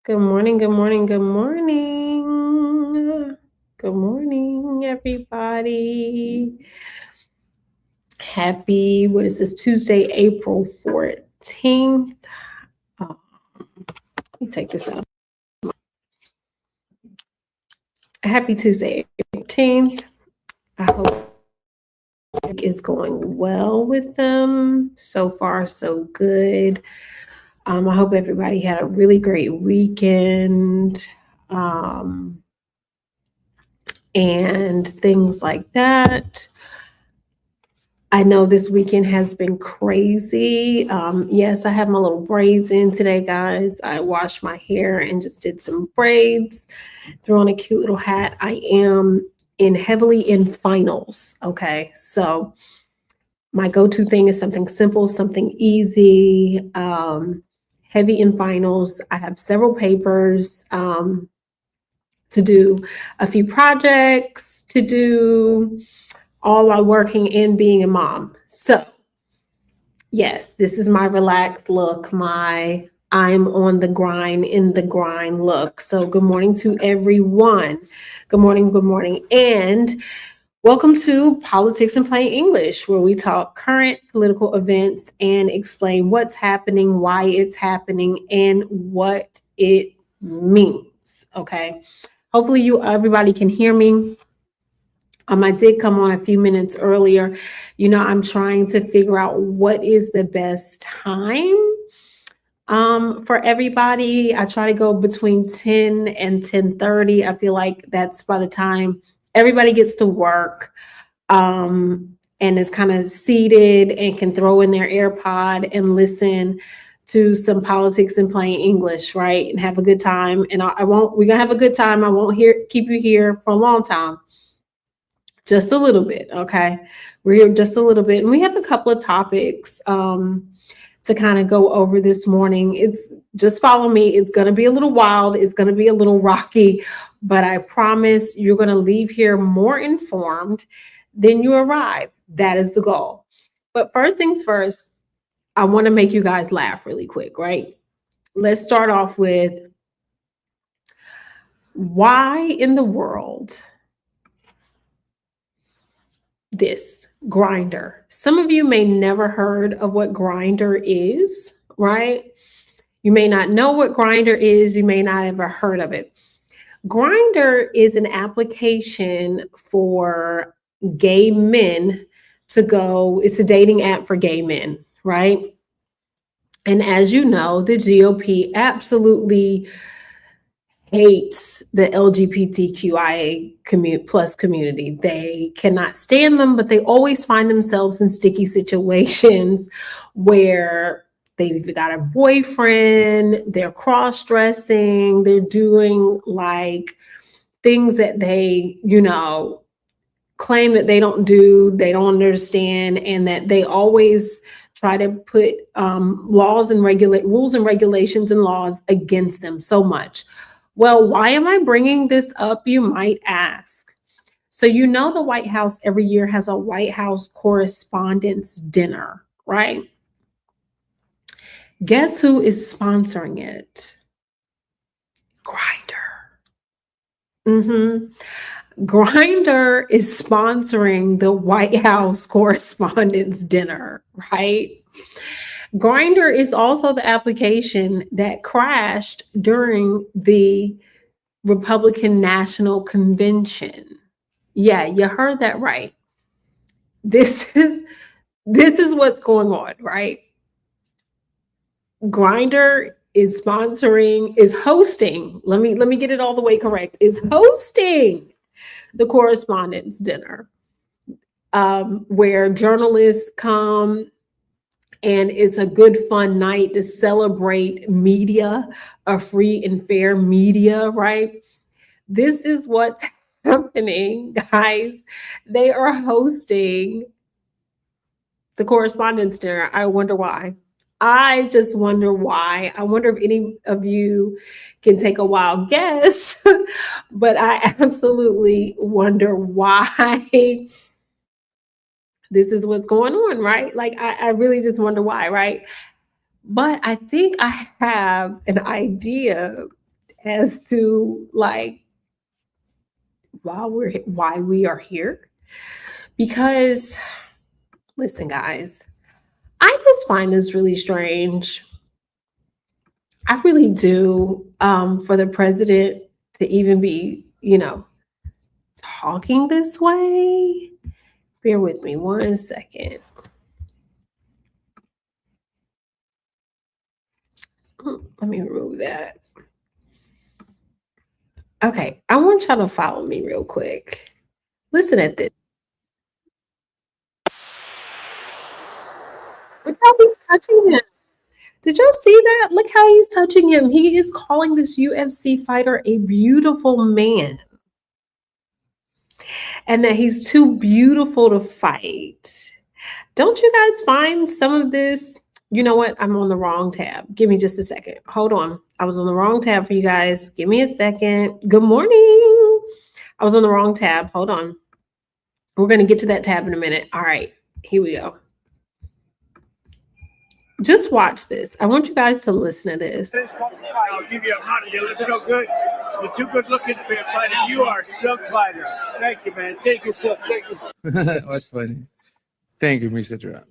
Good morning, good morning, good morning. Good morning, everybody. What is this, Tuesday, April 14th? Let me take this out. Happy Tuesday, April 14th. I hope it's going well with them. So far, so good. I hope everybody had a really great weekend. And things like that. I know this weekend has been crazy. Yes, I have my little braids in today, guys. I washed my hair and just did some braids, threw on a cute little hat. I am heavily in finals. Okay, so my go-to thing is something simple, something easy. Heavy in finals. I have several papers to do, a few projects to do, all while working and being a mom. So, yes, this is my relaxed look, my I'm on the grind, in the grind look. So, good morning to everyone. Good morning. And welcome to Politics in Plain English, where we talk current political events and explain what's happening, why it's happening, and what it means. Okay. Hopefully, everybody can hear me. I did come on a few minutes earlier. I'm trying to figure out what is the best time for everybody. I try to go between 10 and 10:30. I feel like that's by the time everybody gets to work and is kind of seated and can throw in their AirPod and listen to some politics in plain English, right? And have a good time. And we're gonna have a good time. I won't keep you here for a long time. Just a little bit, okay? We're here just a little bit. And we have a couple of topics to kind of go over this morning. It's just follow me. It's going to be a little wild. It's going to be a little rocky, but I promise you're going to leave here more informed than you arrive. That is the goal. But first things first, I want to make you guys laugh really quick, right? Let's start off with, why in the world this Grindr? Some of you may never heard of what Grindr is, right? You may not know what Grindr is. You may not ever heard of it. Grindr is an application for gay men to go. It's a dating app for gay men, right? And as you know, the GOP absolutely hates the LGBTQIA plus community. They cannot stand them, but they always find themselves in sticky situations where they've either got a boyfriend, they're cross-dressing, they're doing like things that they, claim that they don't do, they don't understand, and that they always try to put rules and regulations and laws against them so much. Well, why am I bringing this up, you might ask? So, the White House every year has a White House Correspondents' Dinner, right? Guess who is sponsoring it? Grindr. Grindr is sponsoring the White House Correspondents' Dinner, right? Grindr is also the application that crashed during the Republican National Convention. Yeah, you heard that right. This is what's going on, right? Grindr is hosting. Let me get it all the way correct. Is hosting the Correspondents' Dinner, where journalists come, and it's a good fun night to celebrate media, a free and fair media, right? This is what's happening, guys. They are hosting the Correspondents' Dinner. I wonder why. I just wonder why. I wonder if any of you can take a wild guess, but I absolutely wonder why this is what's going on, right? Like, I really just wonder why, right? But I think I have an idea as to like why we are here. Because listen, guys, I just find this really strange. I really do. For the president to even be, talking this way. Bear with me 1 second. Let me remove that. Okay, I want y'all to follow me real quick. Listen at this. Look how he's touching him. Did y'all see that? Look how he's touching him. He is calling this UFC fighter a beautiful man. And that he's too beautiful to fight. Don't you guys find some of this? You know what? I'm on the wrong tab. Give me just a second. Hold on. I was on the wrong tab for you guys. Give me a second. Good morning. I was on the wrong tab. Hold on. We're going to get to that tab in a minute. All right. Here we go. Just watch this. I want you guys to listen to this. I'll give you a hundred. You look so good. You're too good looking to be a fighter. You are a silk fighter. Thank you, man. Thank you, sir. Thank you. That's funny. Thank you, Mr. Trump.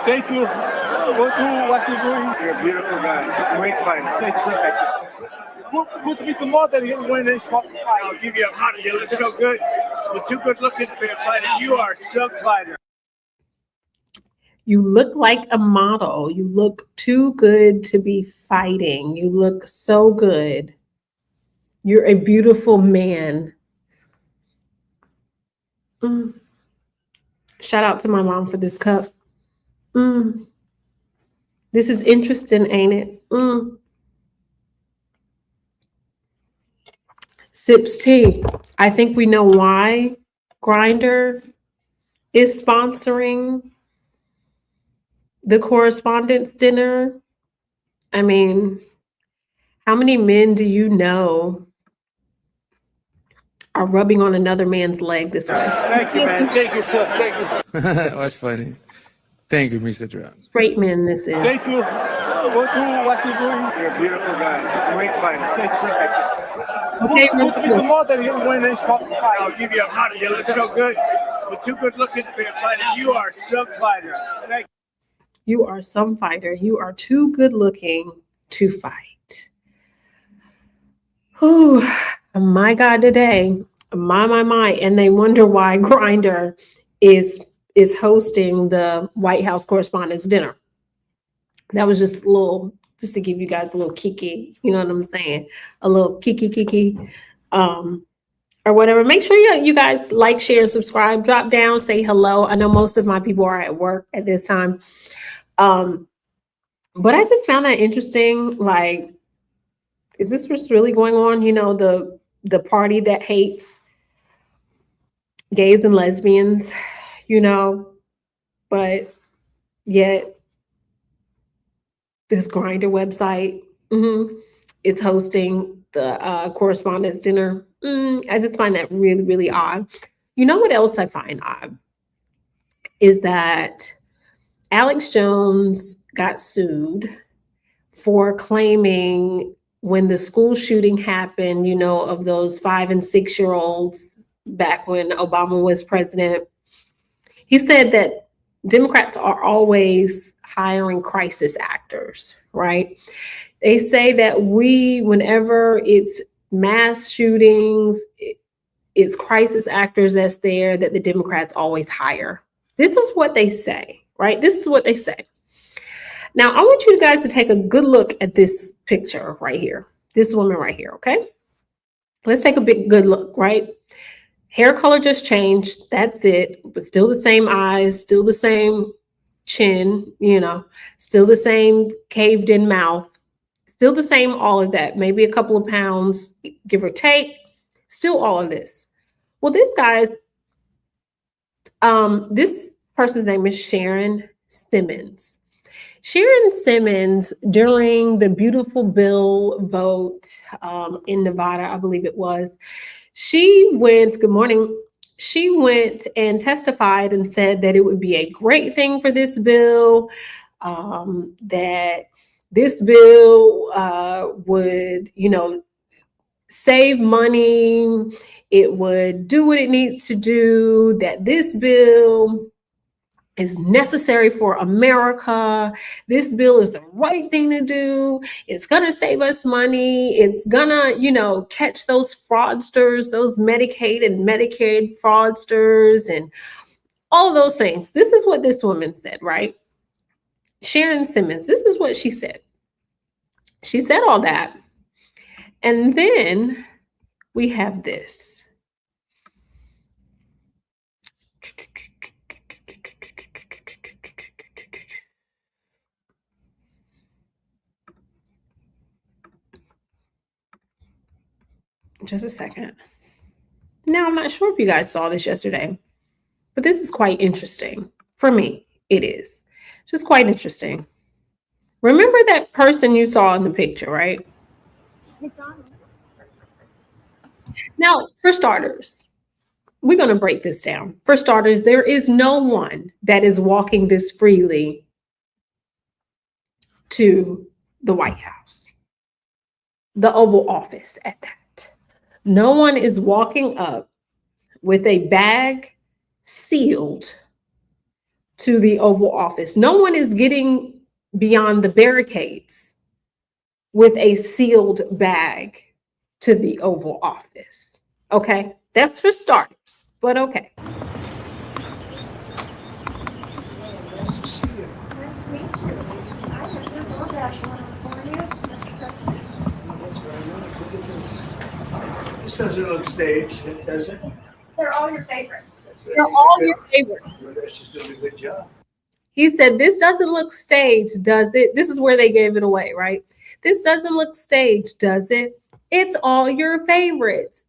Thank you. What you're doing. You're a beautiful guy. Great fighter. Thank you, sir. Put me tomorrow and you'll win this fight. I'll give you a hundred. You look so good. You're too good looking to be a fighter. You are a silk fighter. You look like a model. You look too good to be fighting. You look so good. You're a beautiful man. Shout out to my mom for this cup. This is interesting, ain't it? Sips tea. I think we know why Grindr is sponsoring the correspondence dinner. I mean, how many men do you know are rubbing on another man's leg this way? Thank you, man. Thank you, sir. Thank you. That's funny. Thank you, Mr. Trump. Straight men, this is. Thank you. What you're doing. You're a beautiful guy. Great fighter. Thank you, sir. Okay, Put me tomorrow and you'll win this fight. I'll give you a hundred. You look so good. You're too good looking to be a fighter. You are a silk fighter. Thank you. You are some fighter. You are too good looking to fight. Oh, my God, today. My. And they wonder why Grindr is hosting the White House Correspondents' Dinner. That was just just to give you guys a little kiki. You know what I'm saying? A little kiki. Or whatever. Make sure you guys like, share, and subscribe. Drop down, say hello. I know most of my people are at work at this time. But I just found that interesting. Like, is this what's really going on? You know, the party that hates gays and lesbians, but yet this Grindr website is hosting the correspondence dinner. I just find that really, really odd. You know what else I find odd is that Alex Jones got sued for claiming when the school shooting happened, of those 5 and 6 year olds back when Obama was president. He said that Democrats are always hiring crisis actors, right? They say that whenever it's mass shootings, it's crisis actors that's there that the Democrats always hire. This is what they say. Right? This is what they say. Now, I want you guys to take a good look at this picture right here. This woman right here, okay? Let's take a good look, right? Hair color just changed. That's it. But still the same eyes, still the same chin, still the same caved in mouth, still the same all of that. Maybe a couple of pounds, give or take. Still all of this. Well, this person's name is Sharon Simmons. Sharon Simmons, during the Beautiful Bill vote in Nevada, I believe it was, she went and testified and said that it would be a great thing for this bill, that this bill would, save money, it would do what it needs to do, that this bill is necessary for America. This bill is the right thing to do. It's going to save us money. It's going to, catch those fraudsters, those Medicaid and Medicaid fraudsters and all of those things. This is what this woman said, right? Sharon Simmons, this is what she said. She said all that. And then we have this. Just a second. Now, I'm not sure if you guys saw this yesterday, but this is quite interesting. For me, it is. Just quite interesting. Remember that person you saw in the picture, right? Now, for starters, we're going to break this down. For starters, there is no one that is walking this freely to the White House, the Oval Office at that. No one is walking up with a bag sealed to the Oval Office. No one is getting beyond the barricades with a sealed bag to the Oval Office. Okay, that's for starters, but okay. Nice to see you. Nice to meet you. I have your DoorDash order for you, Mr. President. Oh, that's very nice. Look at this. This doesn't look staged, does it? They're all your favorites. They're all your favorites. DoorDash is doing a good job. He said, this doesn't look staged, does it? This is where they gave it away, right? This doesn't look staged, does it? It's all your favorites.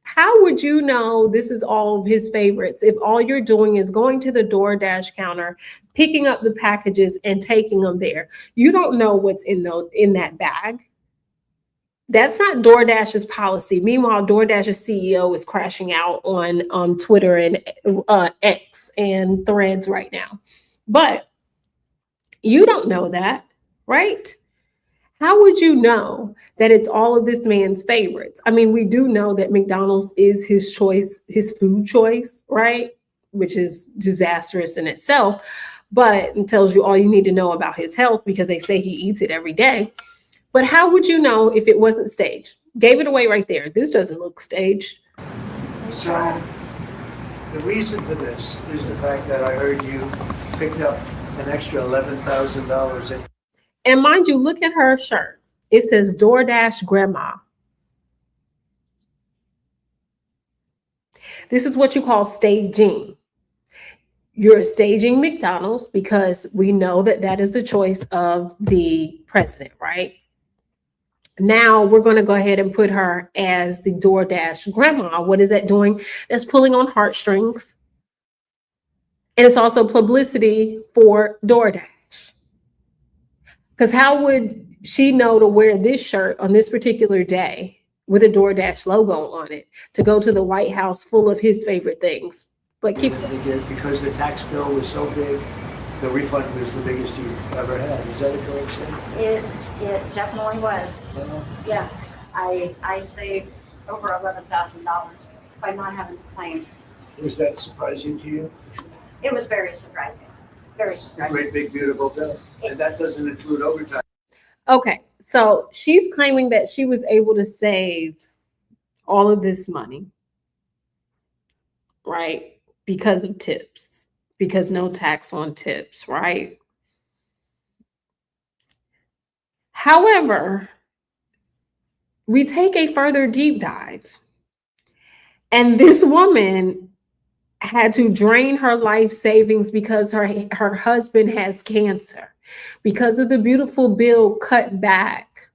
How would you know this is all of his favorites if all you're doing is going to the DoorDash counter, picking up the packages and taking them there? You don't know what's in that bag. That's not DoorDash's policy. Meanwhile, DoorDash's CEO is crashing out on Twitter and X and Threads right now. But you don't know that, right? How would you know that it's all of this man's favorites? I mean, we do know that McDonald's is his choice, his food choice, right? Which is disastrous in itself, but it tells you all you need to know about his health because they say he eats it every day. But how would you know if it wasn't staged? Gave it away right there. This doesn't look staged. So the reason for this is the fact that I heard you picked up an extra $11,000 in. And mind you, look at her shirt. It says DoorDash Grandma. This is what you call staging. You're staging McDonald's because we know that that is the choice of the president, right? Now we're going to go ahead and put her as the DoorDash Grandma. What is that doing? That's pulling on heartstrings. And it's also publicity for DoorDash. Because how would she know to wear this shirt on this particular day with a DoorDash logo on it to go to the White House full of his favorite things? But keep because the tax bill was so big, the refund was the biggest you've ever had. Is that a correct statement? It definitely was. Yeah, I saved over $11,000 by not having to claim. Was that surprising to you? It was very surprising. Very A surprising. great big beautiful bill, and that doesn't include overtime. Okay, so she's claiming that she was able to save all of this money, right? Because of tips, because no tax on tips, right? However, we take a further deep dive, and this woman had to drain her life savings because her husband has cancer. Because of the beautiful bill, cut back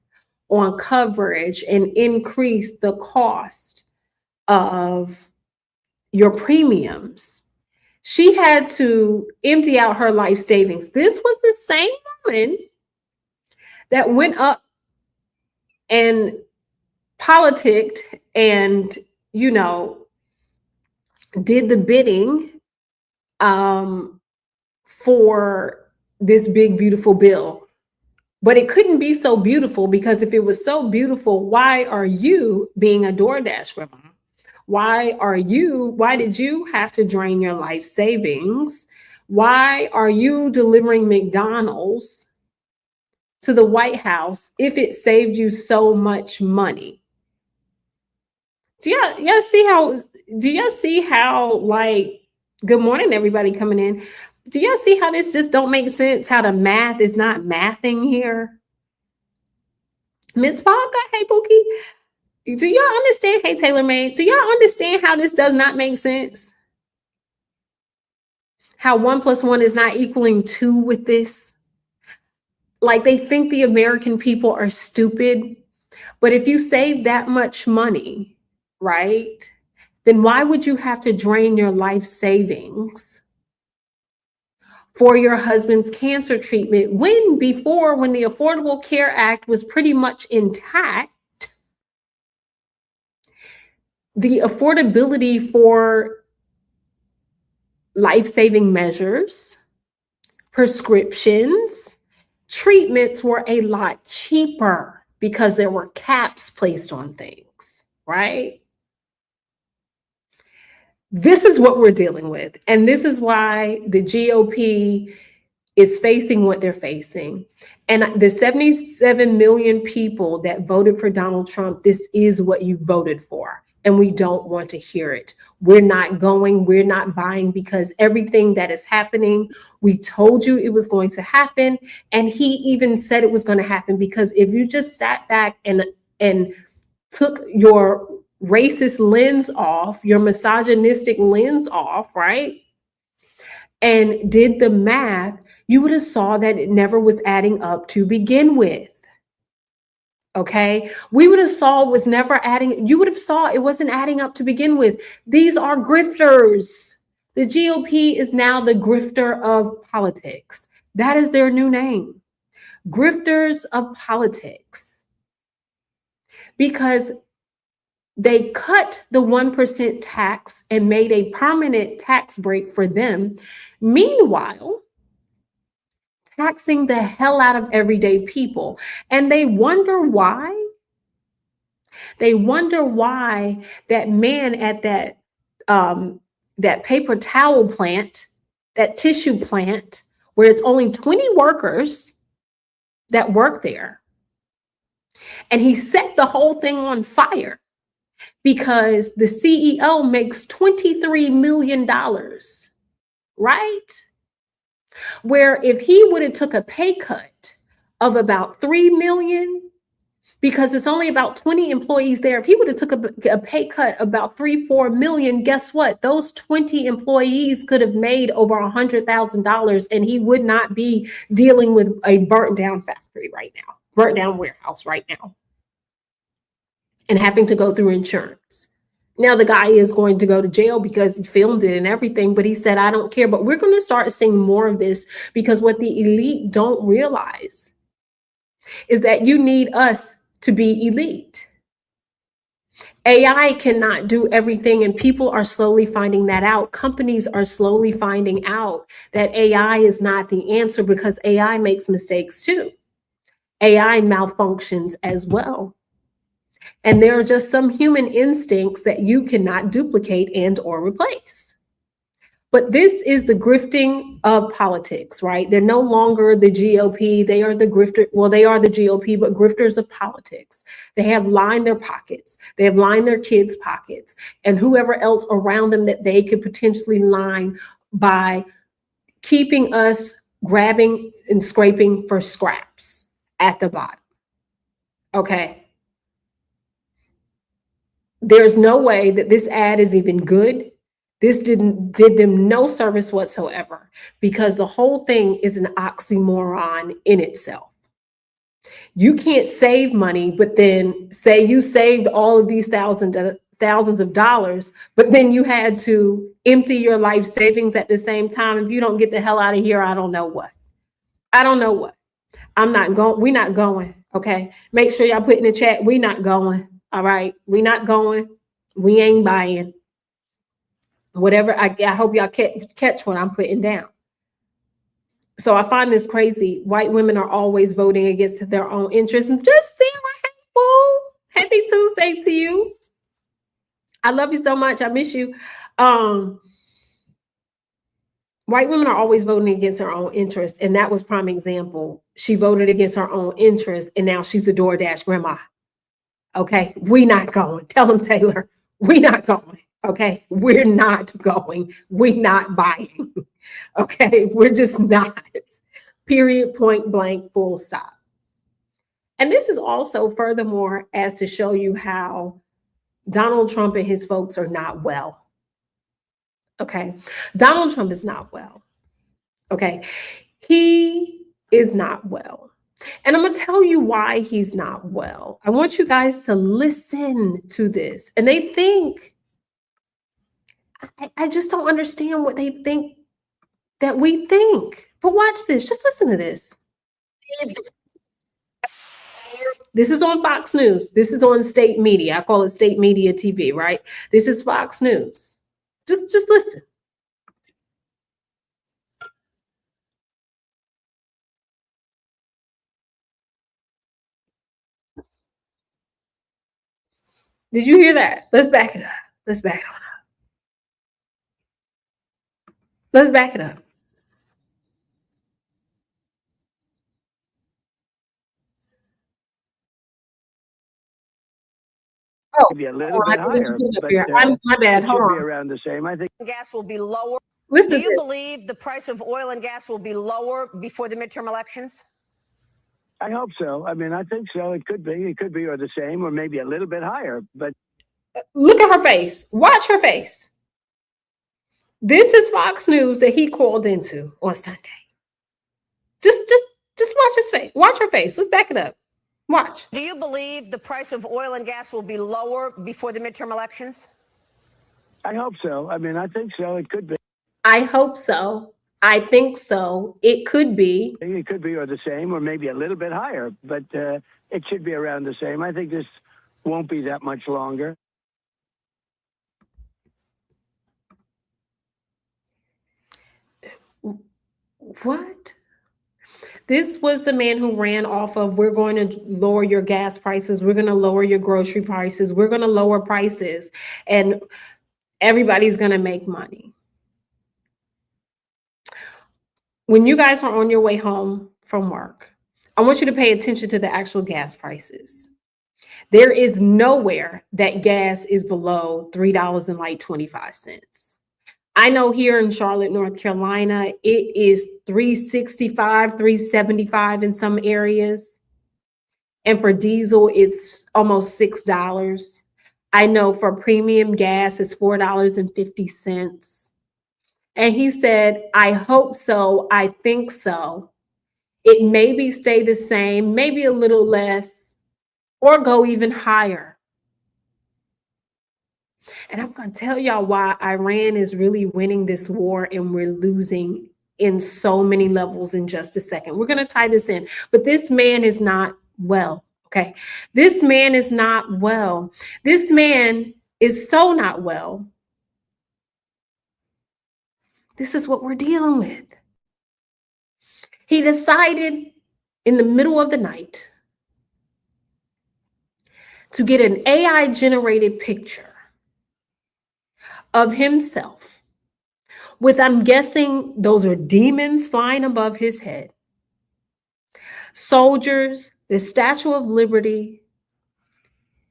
on coverage and increased the cost of your premiums. She had to empty out her life savings. This was the same woman that went up and politicked and, did the bidding for this big, beautiful bill. But it couldn't be so beautiful, because if it was so beautiful, why are you being a DoorDash grandma? Why did you have to drain your life savings? Why are you delivering McDonald's to the White House if it saved you so much money? Do y'all see how like, good morning, everybody coming in. Do y'all see how this just don't make sense? How the math is not mathing here? Miss Parker, hey Pookie. Do y'all understand? Hey Taylor May, do y'all understand how this does not make sense? How 1 + 1 is not equaling 2 with this? Like, they think the American people are stupid. But if you save that much money, right, then why would you have to drain your life savings for your husband's cancer treatment when the Affordable Care Act was pretty much intact? The affordability for life-saving measures, prescriptions, treatments were a lot cheaper because there were caps placed on things, right? This is what we're dealing with. And this is why the GOP is facing what they're facing. And the 77 million people that voted for Donald Trump, this is what you voted for. And we don't want to hear it. We're not buying, because everything that is happening, we told you it was going to happen. And he even said it was going to happen, because if you just sat back and took your racist lens off, your misogynistic lens off, right, and did the math, you would have saw that it never was adding up to begin with. Okay, we would have saw it was never adding. You would have saw it wasn't adding up to begin with. These are grifters. The GOP is now the grifter of politics. That is their new name, grifters of politics, because they cut the 1% tax and made a permanent tax break for them. Meanwhile, taxing the hell out of everyday people. And they wonder why. They wonder why that man at that paper towel plant, that tissue plant, where it's only 20 workers that work there, and he set the whole thing on fire because the CEO makes $23 million, right? Where if he would have took a pay cut of about 3 million, because it's only about 20 employees there, if he would have took a pay cut about 3-4 million, guess what? Those 20 employees could have made over $100,000, and he would not be dealing with a burnt down factory right now, burnt down warehouse right now, and having to go through insurance. Now, the guy is going to go to jail because he filmed it and everything, but he said, I don't care. But we're going to start seeing more of this, because what the elite don't realize is that you need us to be elite. AI cannot do everything, and people are slowly finding that out. Companies are slowly finding out that AI is not the answer, because AI makes mistakes too. AI malfunctions as well. And there are just some human instincts that you cannot duplicate and or replace. But this is the grifting of politics, right? They're no longer the GOP. They are the grifter. Well, they are the GOP, but grifters of politics. They have lined their pockets. They have lined their kids' pockets and whoever else around them that they could potentially line by keeping us grabbing and scraping for scraps at the bottom. Okay. There's no way that this ad is even good. This did them no service whatsoever, because the whole thing is an oxymoron in itself. You can't save money, but then say you saved all of these thousands of dollars, but then you had to empty your life savings at the same time. If you don't get the hell out of here, I don't know what. I don't know what. I'm not going. We're not going. Okay. Make sure y'all put in the chat. We're not going. All right. We're not going. We ain't buying. Whatever. I hope y'all catch what I'm putting down. So I find this crazy. White women are always voting against their own interests. Just Sarah, hey, boo. Happy Tuesday to you. I love you so much. I miss you. White women are always voting against her own interests. And that was prime example. She voted against her own interests, and now she's a DoorDash grandma. Okay, we not going. Tell them, Taylor, we not going. Okay, we're not going. We not buying. Okay, we're just not. Period, point blank, full stop. And this is also furthermore as to show you how Donald Trump and his folks are not well. Okay, Donald Trump is not well. Okay, he is not well. And I'm going to tell you why he's not well. I want you guys to listen to this. And they think, I just don't understand what they think that we think. But watch this. Just listen to this. This is on Fox News. This is on state media. I call it state media TV, right? This is Fox News. Just listen. Did you hear that? Let's back it up. Let's back it on up. Let's back it up. Oh, Maybe a little bit higher, but my bad. it Hold should be on. around the same. I think gas will be lower. Listen Do to you this. believe the price of oil and gas will be lower before the midterm elections? I hope so. I mean, I think so. It could be, or the same, or maybe a little bit higher. But Look at her face. Watch her face. This is Fox News that he called into on Sunday. Just watch his face. Watch her face. Let's back it up. Watch. Do you believe the price of oil and gas will be lower before the midterm elections? I hope so. I mean, I think so. It could be. I hope so. I think so. It could be. It could be, or the same, or maybe a little bit higher. But it should be around the same. I think this won't be that much longer. What? This was the man who ran off of, we're going to lower your gas prices. We're going to lower your grocery prices. We're going to lower prices. And everybody's going to make money. When you guys are on your way home from work, I want you to pay attention to the actual gas prices. There is nowhere that gas is below $3.25. I know here in Charlotte, North Carolina, it is $3.65, $3.75 in some areas. And for diesel, it's almost $6. I know for premium gas, it's $4.50. And he said, I hope so. I think so. It maybe stay the same, maybe a little less, or go even higher. And I'm going to tell y'all why Iran is really winning this war and we're losing in so many levels in just a second. We're going to tie this in. But this man is not well, okay? This man is not well. This man is so not well. This is what we're dealing with. He decided in the middle of the night to get an AI-generated picture of himself with, I'm guessing those are demons flying above his head, soldiers, the Statue of Liberty,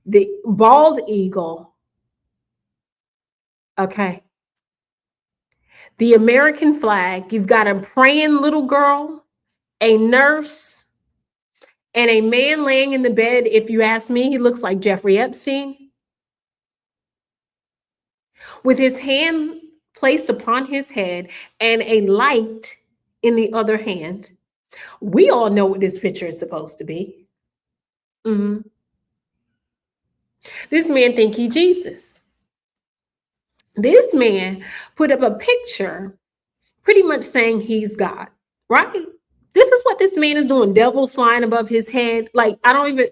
the bald eagle, okay, the American flag. You've got a praying little girl, a nurse, and a man laying in the bed. If you ask me, he looks like Jeffrey Epstein, with his hand placed upon his head and a light in the other hand. We all know what this picture is supposed to be. This man think he Jesus. This man put up a picture pretty much saying he's God, right? This is what this man is doing. Devils flying above his head. Like,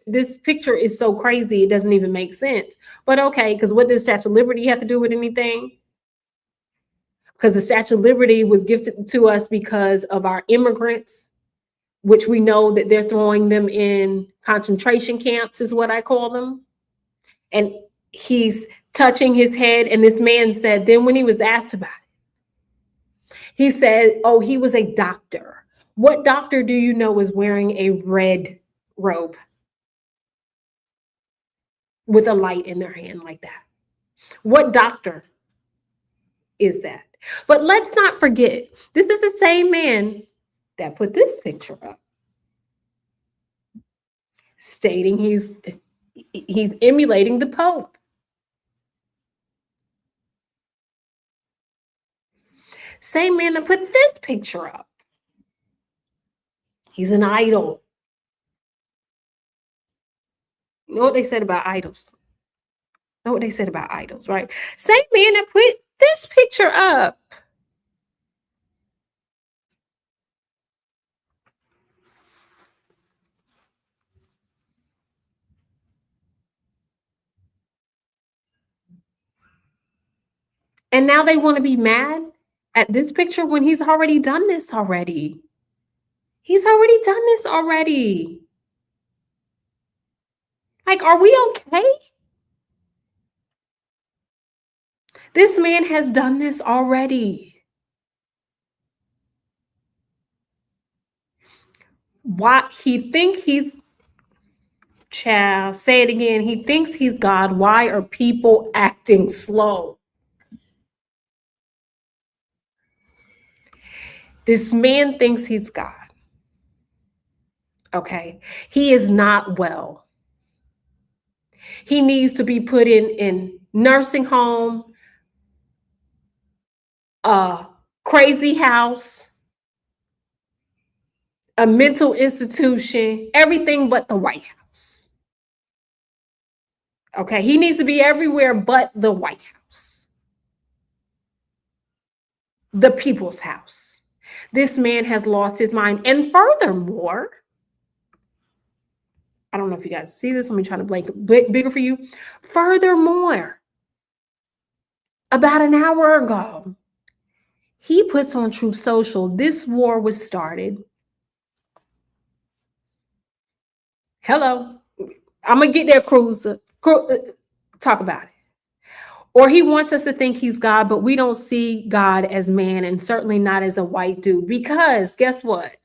this picture is so crazy, it doesn't even make sense. But okay, because what does Statue of Liberty have to do with anything? because the Statue of Liberty was gifted to us because of our immigrants, which we know that they're throwing them in concentration camps, is what I call them. And he's touching his head. And this man said, then when he was asked about it, he said, oh, he was a doctor. What doctor do you know is wearing a red robe with a light in their hand like that? What doctor is that? But let's not forget, this is the same man that put this picture up, stating he's emulating the Pope. Same man that put this picture up. He's an idol. You know what they said about idols? Know what they said about idols, right? Same man that put this picture up. And now they want to be mad at this picture when he's already done this already. He's already done this already. Like, are we okay? This man has done this already. Why he think he's, child, say it again. He thinks he's God. Why are people acting slow? This man thinks he's God. Okay. He is not well. He needs to be put in nursing home, a crazy house, a mental institution, everything but the White House. Okay. He needs to be everywhere but the White House, the people's house. This man has lost his mind. And furthermore, I don't know if you guys see this. Let me try to make it bigger for you. Furthermore, about an hour ago, he puts on Truth Social, this war was started. Hello. I'm going to get there, Cruiser. Talk about it. Or he wants us to think he's God, but we don't see God as man, and certainly not as a white dude. Because guess what?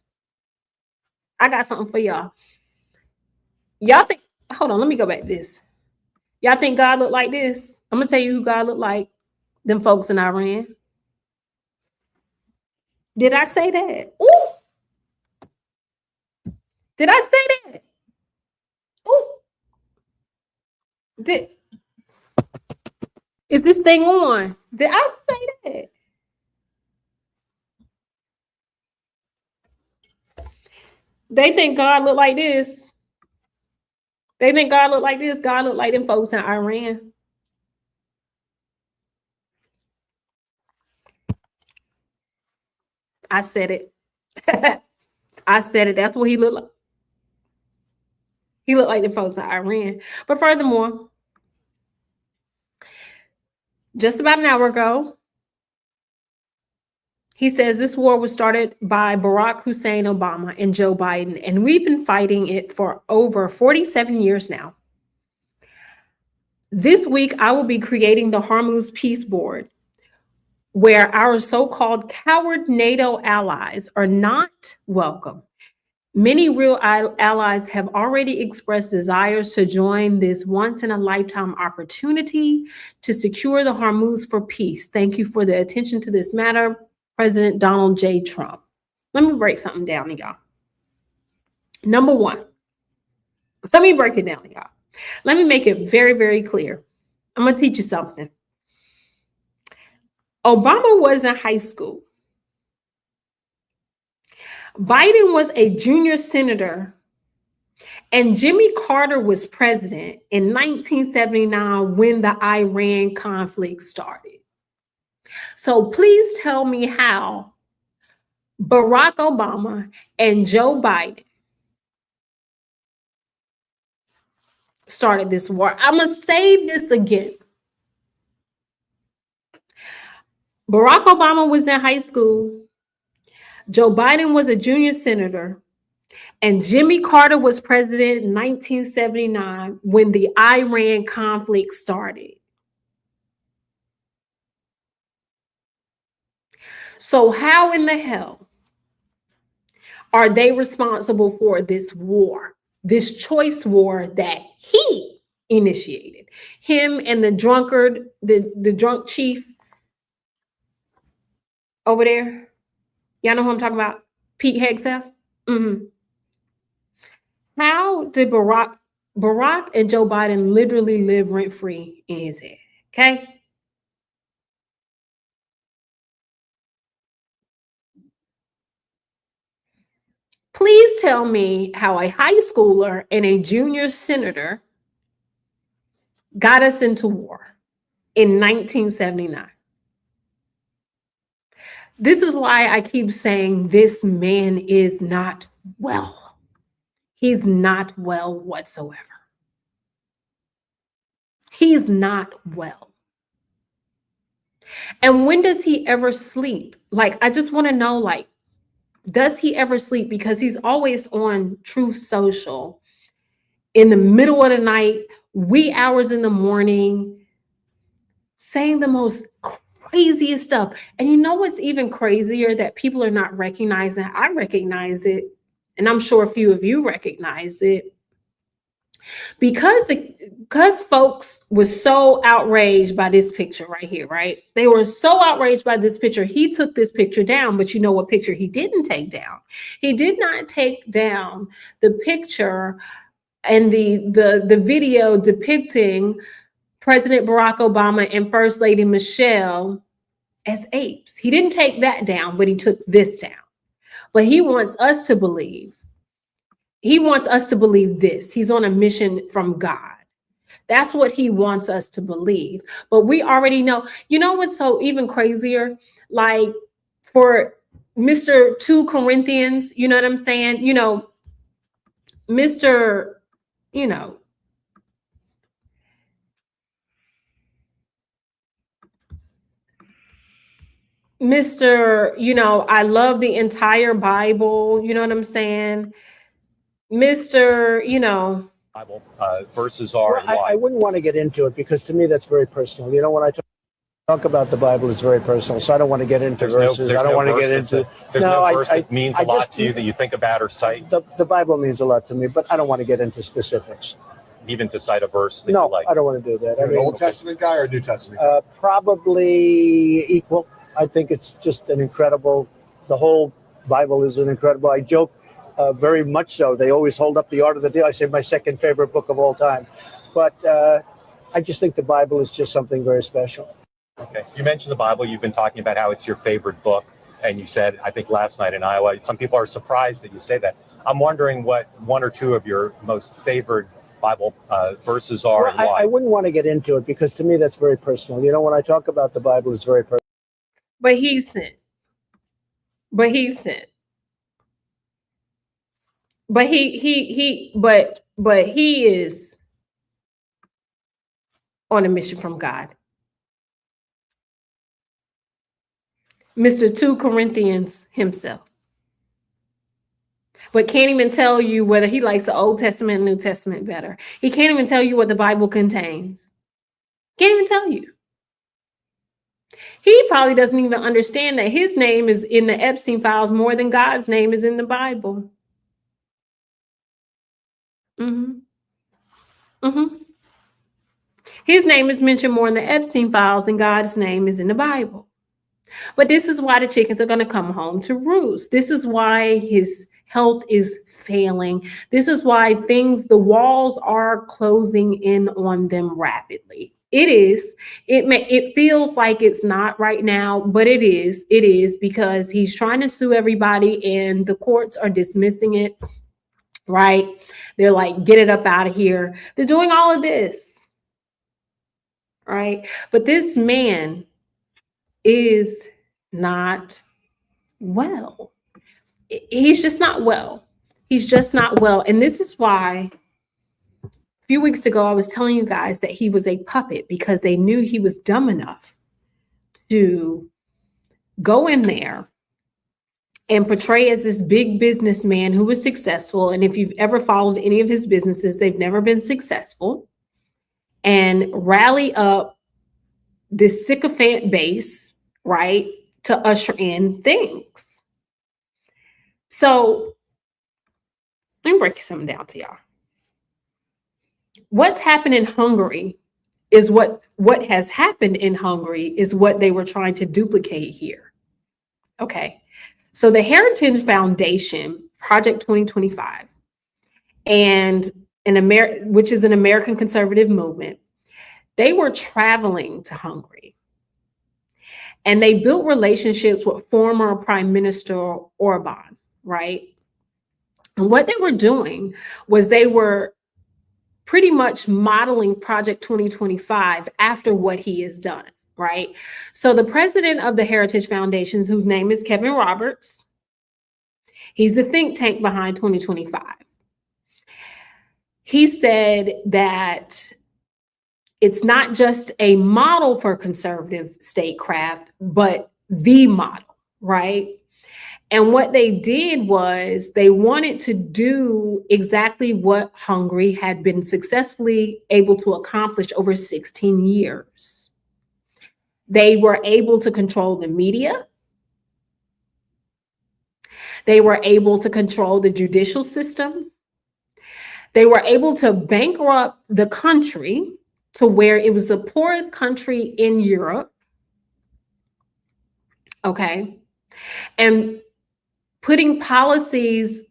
I got something for y'all. Y'all think, hold on, let me go back to this. Y'all think God looked like this? I'm going to tell you who God looked like. Them folks in Iran. Did I say that? Ooh. Did I say that? Ooh. Is this thing on? Did I say that? They think God look like this. They think God look like this. God look like them folks in Iran. I said it. I said it. That's what he looked like. He looked like them folks in Iran. But furthermore, just about an hour ago, he says this war was started by Barack Hussein Obama and Joe Biden, and we've been fighting it for over 47 years now. This week, I will be creating the Hormuz Peace Board, where our so-called coward NATO allies are not welcome. Many real allies have already expressed desires to join this once-in-a-lifetime opportunity to secure the Hormuz for peace. Thank you for the attention to this matter, President Donald J. Trump. Let me break something down to y'all. Number one, let me break it down to y'all. Let me make it very, very clear. I'm going to teach you something. Obama was in high school. Biden was a junior senator, and Jimmy Carter was president in 1979 when the Iran conflict started. So please tell me how Barack Obama and Joe Biden started this war. I'm going to say this again. Barack Obama was in high school. Joe Biden was a junior senator. And Jimmy Carter was president in 1979 when the Iran conflict started. So how in the hell are they responsible for this war, this choice war that he initiated? Him and the drunkard, the drunk chief over there. Y'all know who I'm talking about? Pete Hegseth. How did Barack and Joe Biden literally live rent-free in his head? Okay. Please tell me how a high schooler and a junior senator got us into war in 1979. This is why I keep saying this man is not well. He's not well whatsoever. He's not well. And when does he ever sleep? Like, I just want to know, like, does he ever sleep? Because he's always on Truth Social in the middle of the night, wee hours in the morning, saying the most craziest stuff. And you know what's even crazier that people are not recognizing? I recognize it, and I'm sure a few of you recognize it. Because folks were so outraged by this picture right here, right? They were so outraged by this picture. He took this picture down, but you know what picture he didn't take down? He did not take down the picture and the video depicting President Barack Obama and First Lady Michelle as apes. He didn't take that down, but he took this down. But he wants us to believe. He wants us to believe this. He's on a mission from God. That's what he wants us to believe. But we already know. You know what's so even crazier? Like for Mr. 2 Corinthians, you know what I'm saying? You know, Mr. You know, Mr. You know, I love the entire Bible. You know what I'm saying? Mr. You know, Bible verses are and why. I wouldn't want to get into it because to me that's very personal. You know, when I talk about the Bible, it's very personal, so I don't want to get into verses. I don't want to get into. There's no verse that means a lot to you that you think about or cite. The Bible means a lot to me, but I don't want to get into specifics. Even to cite a verse that No, you like. I don't want to do that. You're an Old Testament guy or a New Testament guy? Probably equal. I think it's just an incredible. The whole Bible is an incredible. I joke. Very much so. They always hold up the Art of the Deal. I say my second favorite book of all time. But I just think the Bible is just something very special. Okay. You mentioned the Bible. You've been talking about how it's your favorite book. And you said, I think last night in Iowa, some people are surprised that you say that. I'm wondering what one or two of your most favorite Bible verses are and why. I wouldn't want to get into it because to me that's very personal. You know, when I talk about the Bible, it's very personal. but he sent. But he sent. But he is on a mission from God. Mr. 2 Corinthians himself. But can't even tell you whether he likes the Old Testament and New Testament better. He can't even tell you what the Bible contains. Can't even tell you. He probably doesn't even understand that his name is in the Epstein files more than God's name is in the Bible. His name is mentioned more in the Epstein files than God's name is in the Bible. But this is why the chickens are going to come home to roost. This is why his health is failing. This is why the walls are closing in on them rapidly. It is. It feels like it's not right now, but it is. It is because he's trying to sue everybody and the courts are dismissing it. Right? They're like, get it up out of here. They're doing all of this. Right? But this man is not well. He's just not well. He's just not well. And this is why a few weeks ago, I was telling you guys that he was a puppet because they knew he was dumb enough to go in there and portray as this big businessman who was successful. And if you've ever followed any of his businesses, they've never been successful. And rally up this sycophant base, right, to usher in things. So let me break something down to y'all. What's happened in Hungary is what has happened in Hungary is what they were trying to duplicate here. Okay. So the Heritage Foundation, Project 2025, and which is an American conservative movement, they were traveling to Hungary. And they built relationships with former Prime Minister Orbán, right? And what they were doing was they were pretty much modeling Project 2025 after what he has done, right? So the president of the Heritage Foundations, whose name is Kevin Roberts, he's the think tank behind 2025. He said that it's not just a model for conservative statecraft, but the model, right? And what they did was they wanted to do exactly what Hungary had been successfully able to accomplish over 16 years. They were able to control the media. They were able to control the judicial system. They were able to bankrupt the country to where it was the poorest country in Europe. Okay. And putting policies,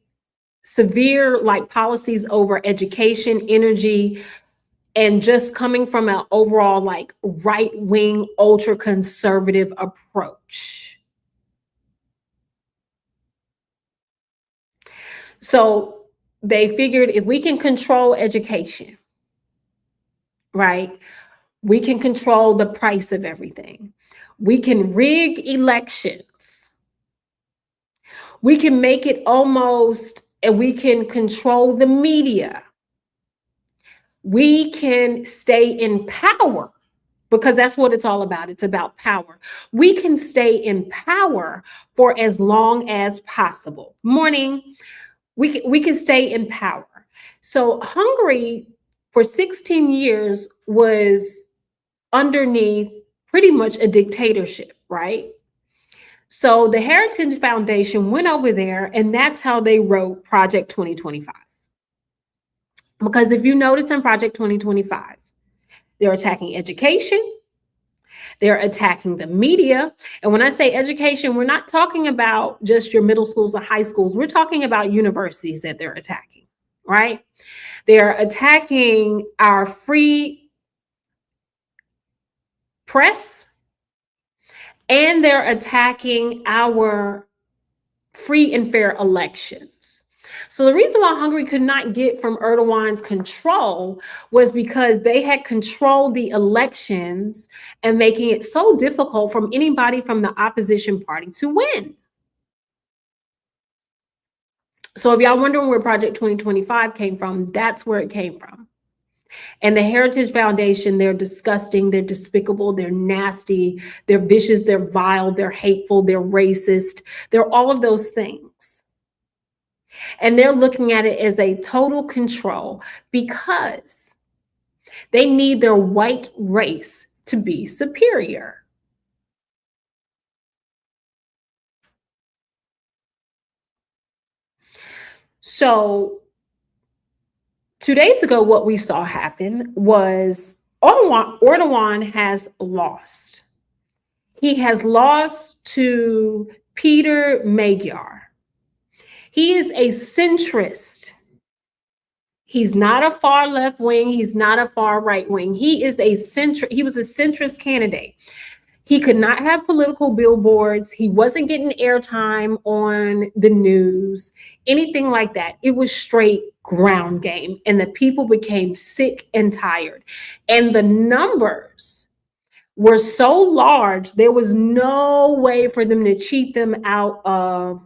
severe policies over education, energy, and just coming from an overall right-wing, ultra-conservative approach. So they figured if we can control education, right, we can control the price of everything. We can rig elections. We can make it almost, and we can control the media. We can stay in power because that's what it's all about. It's about power. We can stay in power for as long as possible. Morning. We can stay in power. So Hungary for 16 years was underneath pretty much a dictatorship, right? So the Heritage Foundation went over there, and that's how they wrote Project 2025. Because if you notice in Project 2025, they're attacking education, they're attacking the media. And when I say education, we're not talking about just your middle schools or high schools. We're talking about universities that they're attacking, right? They're attacking our free press, and they're attacking our free and fair elections. So the reason why Hungary could not get from Erdogan's control was because they had controlled the elections and making it so difficult from anybody from the opposition party to win. So if y'all wondering where Project 2025 came from, that's where it came from. And the Heritage Foundation, they're disgusting, they're despicable, they're nasty, they're vicious, they're vile, they're hateful, they're racist, they're all of those things. And they're looking at it as a total control because they need their white race to be superior. So 2 days ago, what we saw happen was Erdogan has lost. He has lost to Peter Magyar. He is a centrist. He's not a far left wing. He's not a far right wing. He is he was a centrist candidate. He could not have political billboards. He wasn't getting airtime on the news, anything like that. It was straight ground game, and the people became sick and tired. And the numbers were so large, there was no way for them to cheat them out of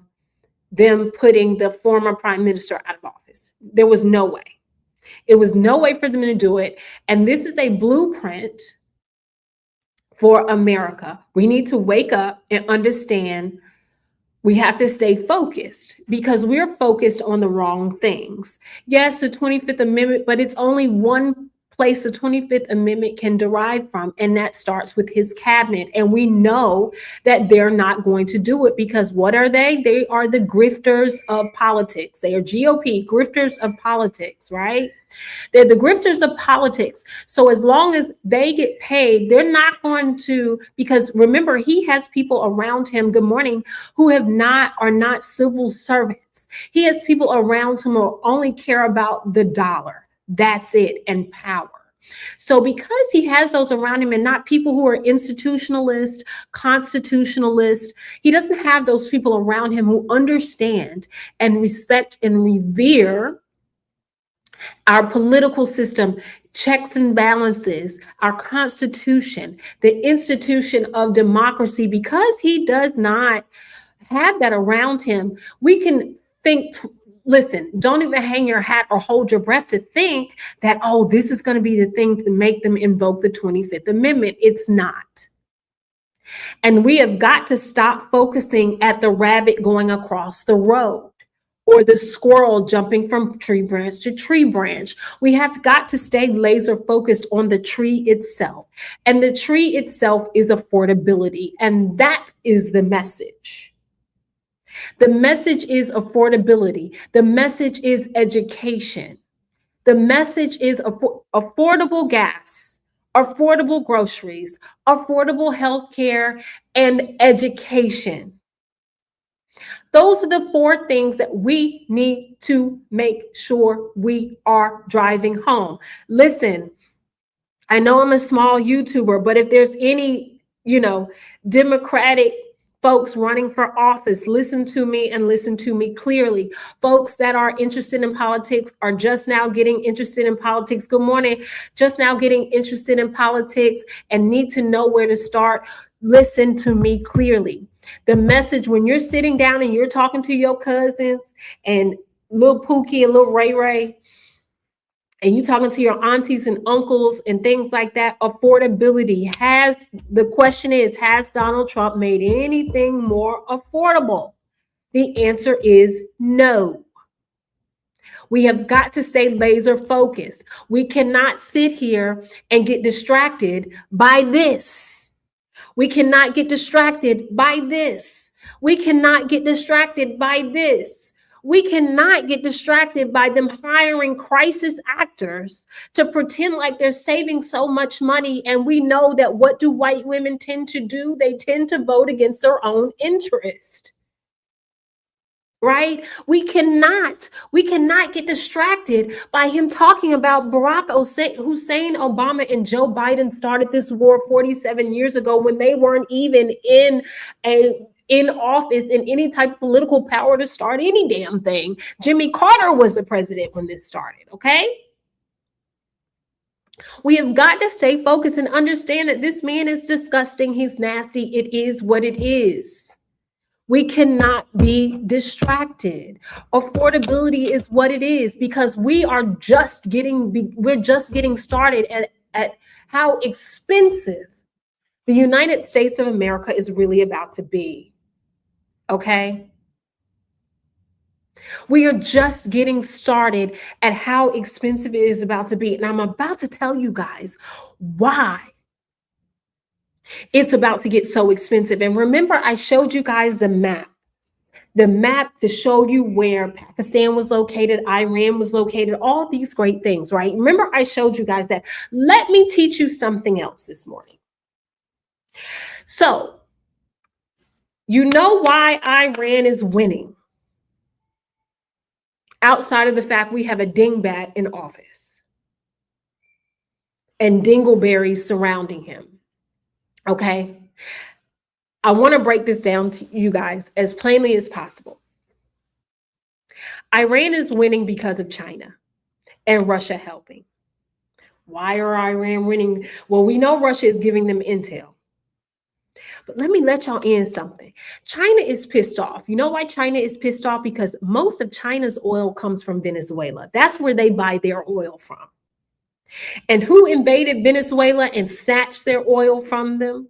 them putting the former prime minister out of office. There was no way. It was no way for them to do it. And this is a blueprint for America. We need to wake up and understand we have to stay focused because we're focused on the wrong things. Yes, the 25th Amendment, but it's only one place the 25th Amendment can derive from, and that starts with his cabinet. And we know that they're not going to do it because what are they? They are the grifters of politics. They are GOP, grifters of politics, right? They're the grifters of politics. So as long as they get paid, they're not going to, because remember, he has people around him, good morning, who are not civil servants. He has people around him who only care about the dollar. That's it, and power. So because he has those around him and not people who are institutionalist, constitutionalist, he doesn't have those people around him who understand and respect and revere our political system, checks and balances, our Constitution, the institution of democracy. Because he does not have that around him, we can think, listen, don't even hang your hat or hold your breath to think that, oh, this is going to be the thing to make them invoke the 25th Amendment. It's not. And we have got to stop focusing at the rabbit going across the road or the squirrel jumping from tree branch to tree branch. We have got to stay laser focused on the tree itself. And the tree itself is affordability. And that is the message. The message is affordability. The message is education. The message is affordable gas, affordable groceries, affordable healthcare, and education. Those are the four things that we need to make sure we are driving home. Listen, I know I'm a small YouTuber, but if there's any, Democratic folks running for office, listen to me and listen to me clearly. Folks that are interested in politics are just now getting interested in politics. Good morning. Just now getting interested in politics and need to know where to start. Listen to me clearly. The message when you're sitting down and you're talking to your cousins and little Pookie and little Ray Ray, and you talking to your aunties and uncles and things like that, affordability the question is, has Donald Trump made anything more affordable? The answer is no. We have got to stay laser focused. We cannot sit here and get distracted by this. We cannot get distracted by this. We cannot get distracted by this. We cannot get distracted by them hiring crisis actors to pretend like they're saving so much money. And we know that what do white women tend to do? They tend to vote against their own interest. Right? We cannot get distracted by him talking about Barack Hussein Obama and Joe Biden started this war 47 years ago when they weren't even in office in any type of political power to start any damn thing. Jimmy Carter was the president when this started, okay? We have got to stay focused and understand that this man is disgusting. He's nasty. It is what it is. We cannot be distracted. Affordability is what it is because we're just getting started at how expensive the United States of America is really about to be. Okay? We are just getting started at how expensive it is about to be. And I'm about to tell you guys why it's about to get so expensive. And remember, I showed you guys the map to show you where Pakistan was located, Iran was located, all these great things, right? Remember, I showed you guys that. Let me teach you something else this morning. So, you know why Iran is winning? Outside of the fact we have a dingbat in office and dingleberries surrounding him. Okay, I want to break this down to you guys as plainly as possible. Iran is winning because of China and Russia helping. Why are Iran winning? Well, we know Russia is giving them intel. But let me let y'all in something. China is pissed off. You know why China is pissed off? Because most of China's oil comes from Venezuela. That's where they buy their oil from. And who invaded Venezuela and snatched their oil from them?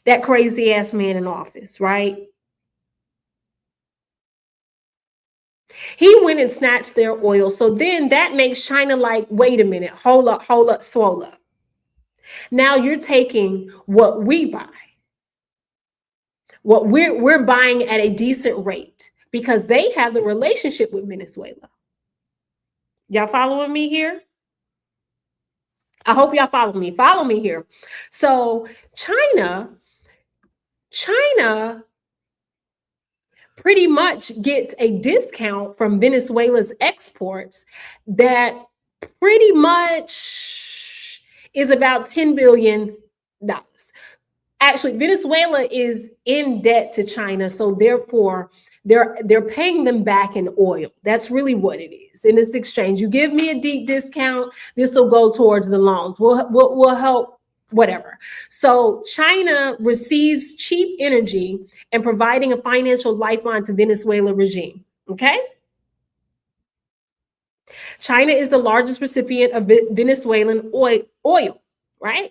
that crazy ass man in office, right? He went and snatched their oil. So then that makes China like, wait a minute, hold up, swole up. Now you're taking what we buy, what we're buying at a decent rate because they have the relationship with Venezuela. Y'all following me here? I hope y'all follow me. Follow me here. So China pretty much gets a discount from Venezuela's exports that pretty much is about $10 billion. Actually, Venezuela is in debt to China, so therefore they're paying them back in oil. That's really what it is. In this exchange, you give me a deep discount, this will go towards the loans. We'll help, whatever. So China receives cheap energy and providing a financial lifeline to Venezuela regime. Okay. China is the largest recipient of Venezuelan oil, right?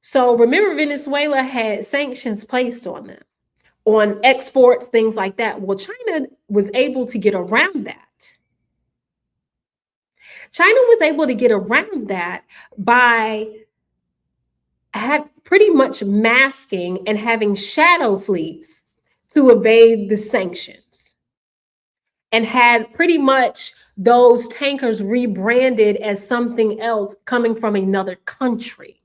So remember, Venezuela had sanctions placed on them, on exports, things like that. Well, China was able to get around that. China was able to get around that by pretty much masking and having shadow fleets to evade the sanctions, and had pretty much those tankers rebranded as something else coming from another country.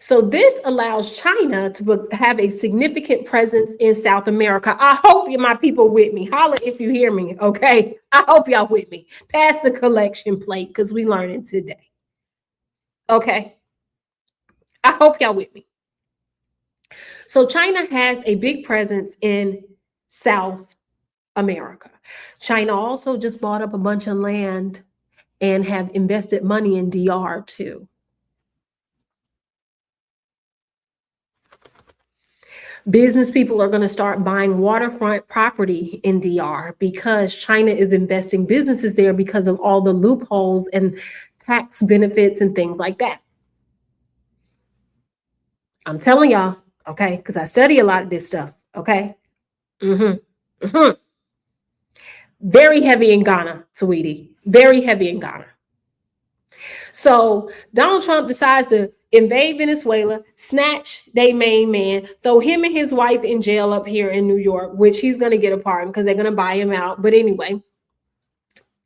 So this allows China to have a significant presence in South America. I hope you, my people, with me. Holla if you hear me, okay? I hope y'all with me. Pass the collection plate because we learning today. Okay? I hope y'all with me. So China has a big presence in South America. China also just bought up a bunch of land and have invested money in DR too. Business people are going to start buying waterfront property in DR because China is investing businesses there because of all the loopholes and tax benefits and things like that. I'm telling y'all, okay, because I study a lot of this stuff, okay? Very heavy in Ghana, sweetie. Very heavy in Ghana. So Donald Trump decides to invade Venezuela, snatch their main man, throw him and his wife in jail up here in New York, which he's going to get a pardon because they're going to buy him out. But anyway,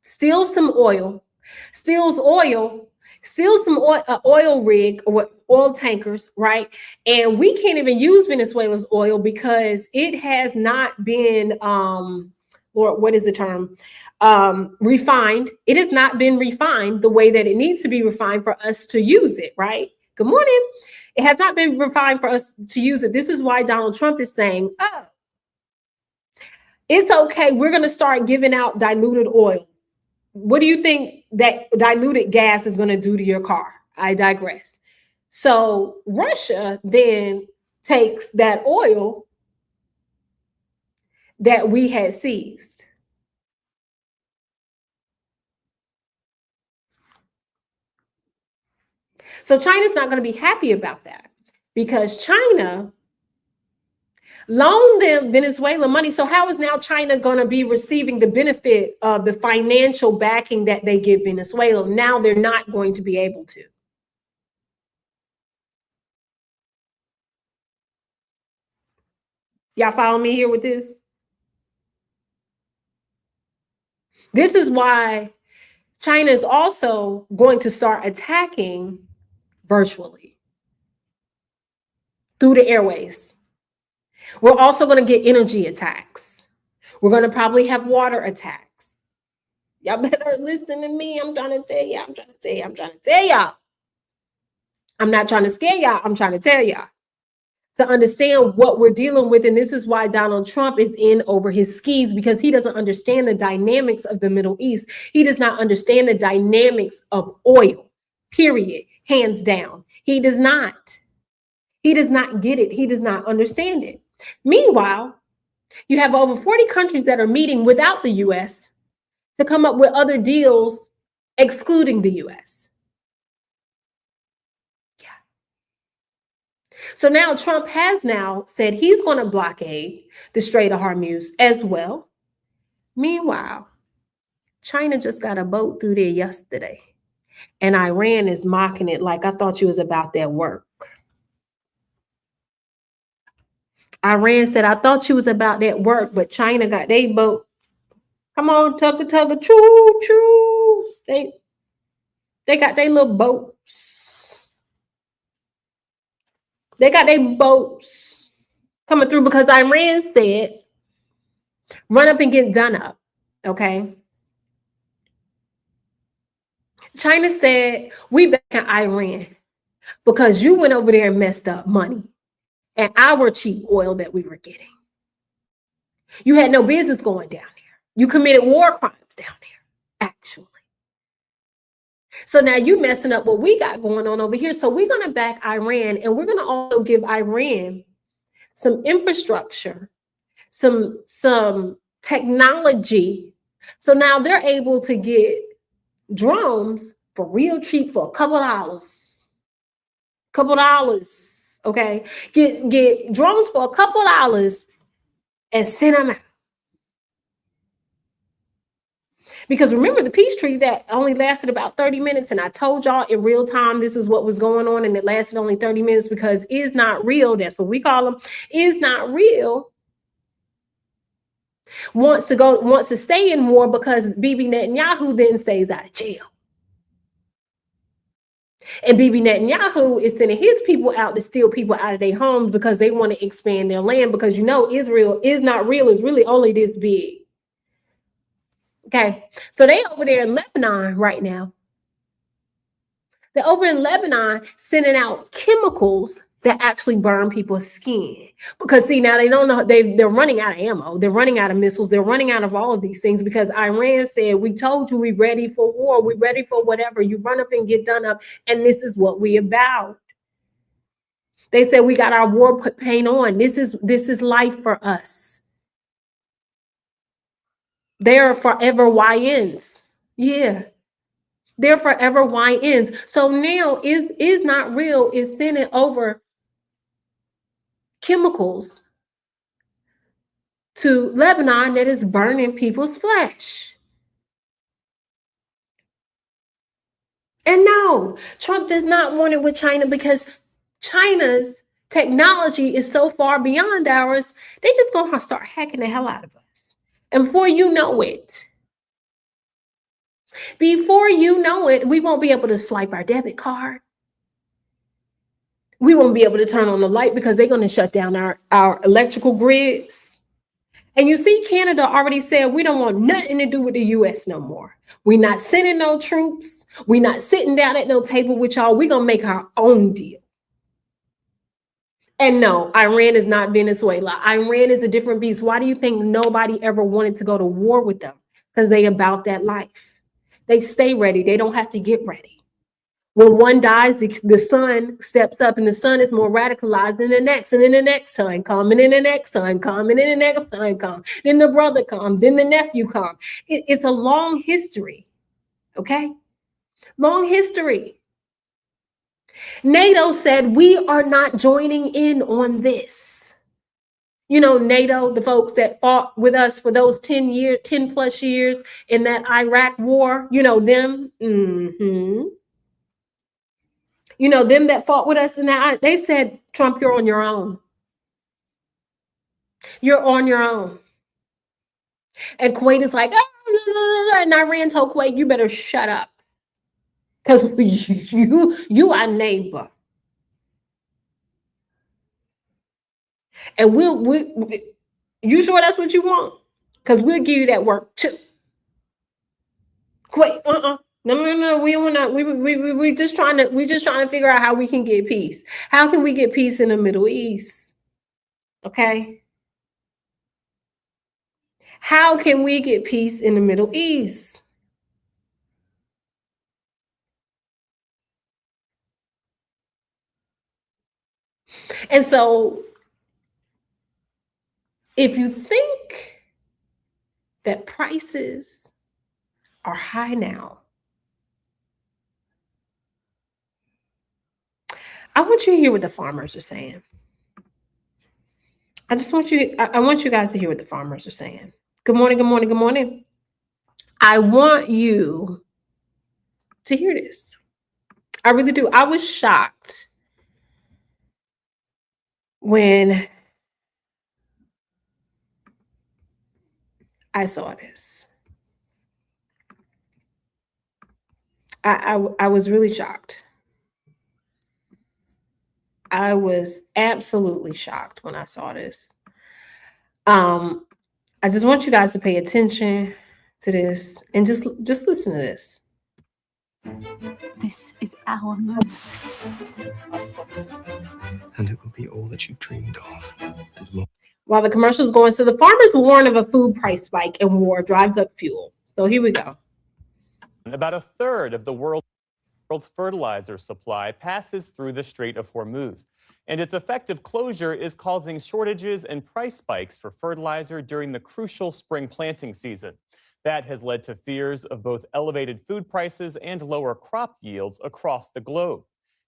steals some oil, steals some oil rig or oil tankers, right? And we can't even use Venezuela's oil because it has not been, Lord, what is the term? Refined. It has not been refined the way that it needs to be refined for us to use it, right? Good morning. It has not been refined for us to use it. This is why Donald Trump is saying, oh, it's okay. We're going to start giving out diluted oil. What do you think that diluted gas is going to do to your car? I digress. So Russia then takes that oil that we had seized. So China's not going to be happy about that because China loaned them Venezuela money. So how is now China going to be receiving the benefit of the financial backing that they give Venezuela? Now they're not going to be able to. Y'all follow me here with this? This is why China is also going to start attacking virtually through the airways. We're also going to get energy attacks. We're going to probably have water attacks. Y'all better listen to me. I'm trying to tell y'all. I'm not trying to scare y'all. I'm trying to tell y'all to understand what we're dealing with. And this is why Donald Trump is in over his skis, because he doesn't understand the dynamics of the Middle East. He does not understand the dynamics of oil, period, hands down. He does not. He does not get it. He does not understand it. Meanwhile, You have over 40 countries that are meeting without the US to come up with other deals excluding the US. Yeah. So now Trump has now said he's going to blockade the Strait of Hormuz as well. Meanwhile, China just got a boat through there yesterday, and Iran is mocking it like, I thought you was about that work. Iran said, I thought you was about that work, but China got their boat. Come on, tugga, tugga, choo, choo. They got their little boats. They got their boats coming through because Iran said, run up and get done up, okay? China said, we back in Iran because you went over there and messed up money and our cheap oil that we were getting. You had no business going down there. You committed war crimes down there, actually. So now you messing up what we got going on over here. So we're going to back Iran, and we're going to also give Iran some infrastructure, some technology. So now they're able to get drones for real cheap for a couple dollars. Okay? Get drones for a couple dollars and send them out. Because remember the peace treaty that only lasted about 30 minutes, and I told y'all in real time this is what was going on, and it lasted only 30 minutes because is not real, that's what we call them, is not real, wants to stay in war because Bibi Netanyahu then stays out of jail. And Bibi Netanyahu is sending his people out to steal people out of their homes because they want to expand their land, because you know Israel is not real, is really only this big. Okay, so they over there in Lebanon right now. They're over in Lebanon sending out chemicals that actually burn people's skin. Because see, now they don't know, they're running out of ammo, they're running out of missiles, they're running out of all of these things because Iran said, we told you we're ready for war, we're ready for whatever. You run up and get done up, and this is what we about. They said we got our war paint on. This is life for us. They're forever YNs. Yeah. They're forever YNs. So now is not real is sending over chemicals to Lebanon that is burning people's flesh. And no, Trump does not want it with China because China's technology is so far beyond ours. They just gonna start hacking the hell out of us. And before you know it, we won't be able to swipe our debit card. We won't be able to turn on the light because they're going to shut down our electrical grids. And you see, Canada already said we don't want nothing to do with the US no more. We're not sending no troops. We're not sitting down at no table with y'all. We're going to make our own deal. And no, Iran is not Venezuela. Iran is a different beast. Why do you think nobody ever wanted to go to war with them? Because they about that life. They stay ready. They don't have to get ready. When one dies, the son steps up, and the son is more radicalized than the next, and then the next son come, and then the next son come, and then the next son come, then the brother come, then the nephew come. It's a long history, okay? Long history. NATO said we are not joining in on this. You know, NATO, the folks that fought with us for those 10 plus years in that Iraq war, you know, them. You know, them that fought with us in that, they said, Trump, you're on your own. You're on your own. And Kuwait is like, and Iran told Kuwait, you better shut up. Because you our neighbor. And you sure that's what you want? Because we'll give you that work too. Kuwait, No, we don't want to. We just trying to figure out how we can get peace. How can we get peace in the Middle East? Okay. How can we get peace in the Middle East? And so If you think that prices are high now, I want you to hear what the farmers are saying. I want you guys to hear what the farmers are saying. Good morning, good morning, good morning. I want you to hear this. I really do. I was shocked when I saw this. I was really shocked. I was absolutely shocked when I saw this. I just want you guys to pay attention to this and just listen to this. This is our moment. And it will be all that you've dreamed of. And more. While the commercial is going, so the farmers warn of a food price spike and war drives up fuel. So here we go. About a third of the world's fertilizer supply passes through the Strait of Hormuz, and its effective closure is causing shortages and price spikes for fertilizer during the crucial spring planting season. That has led to fears of both elevated food prices and lower crop yields across the globe.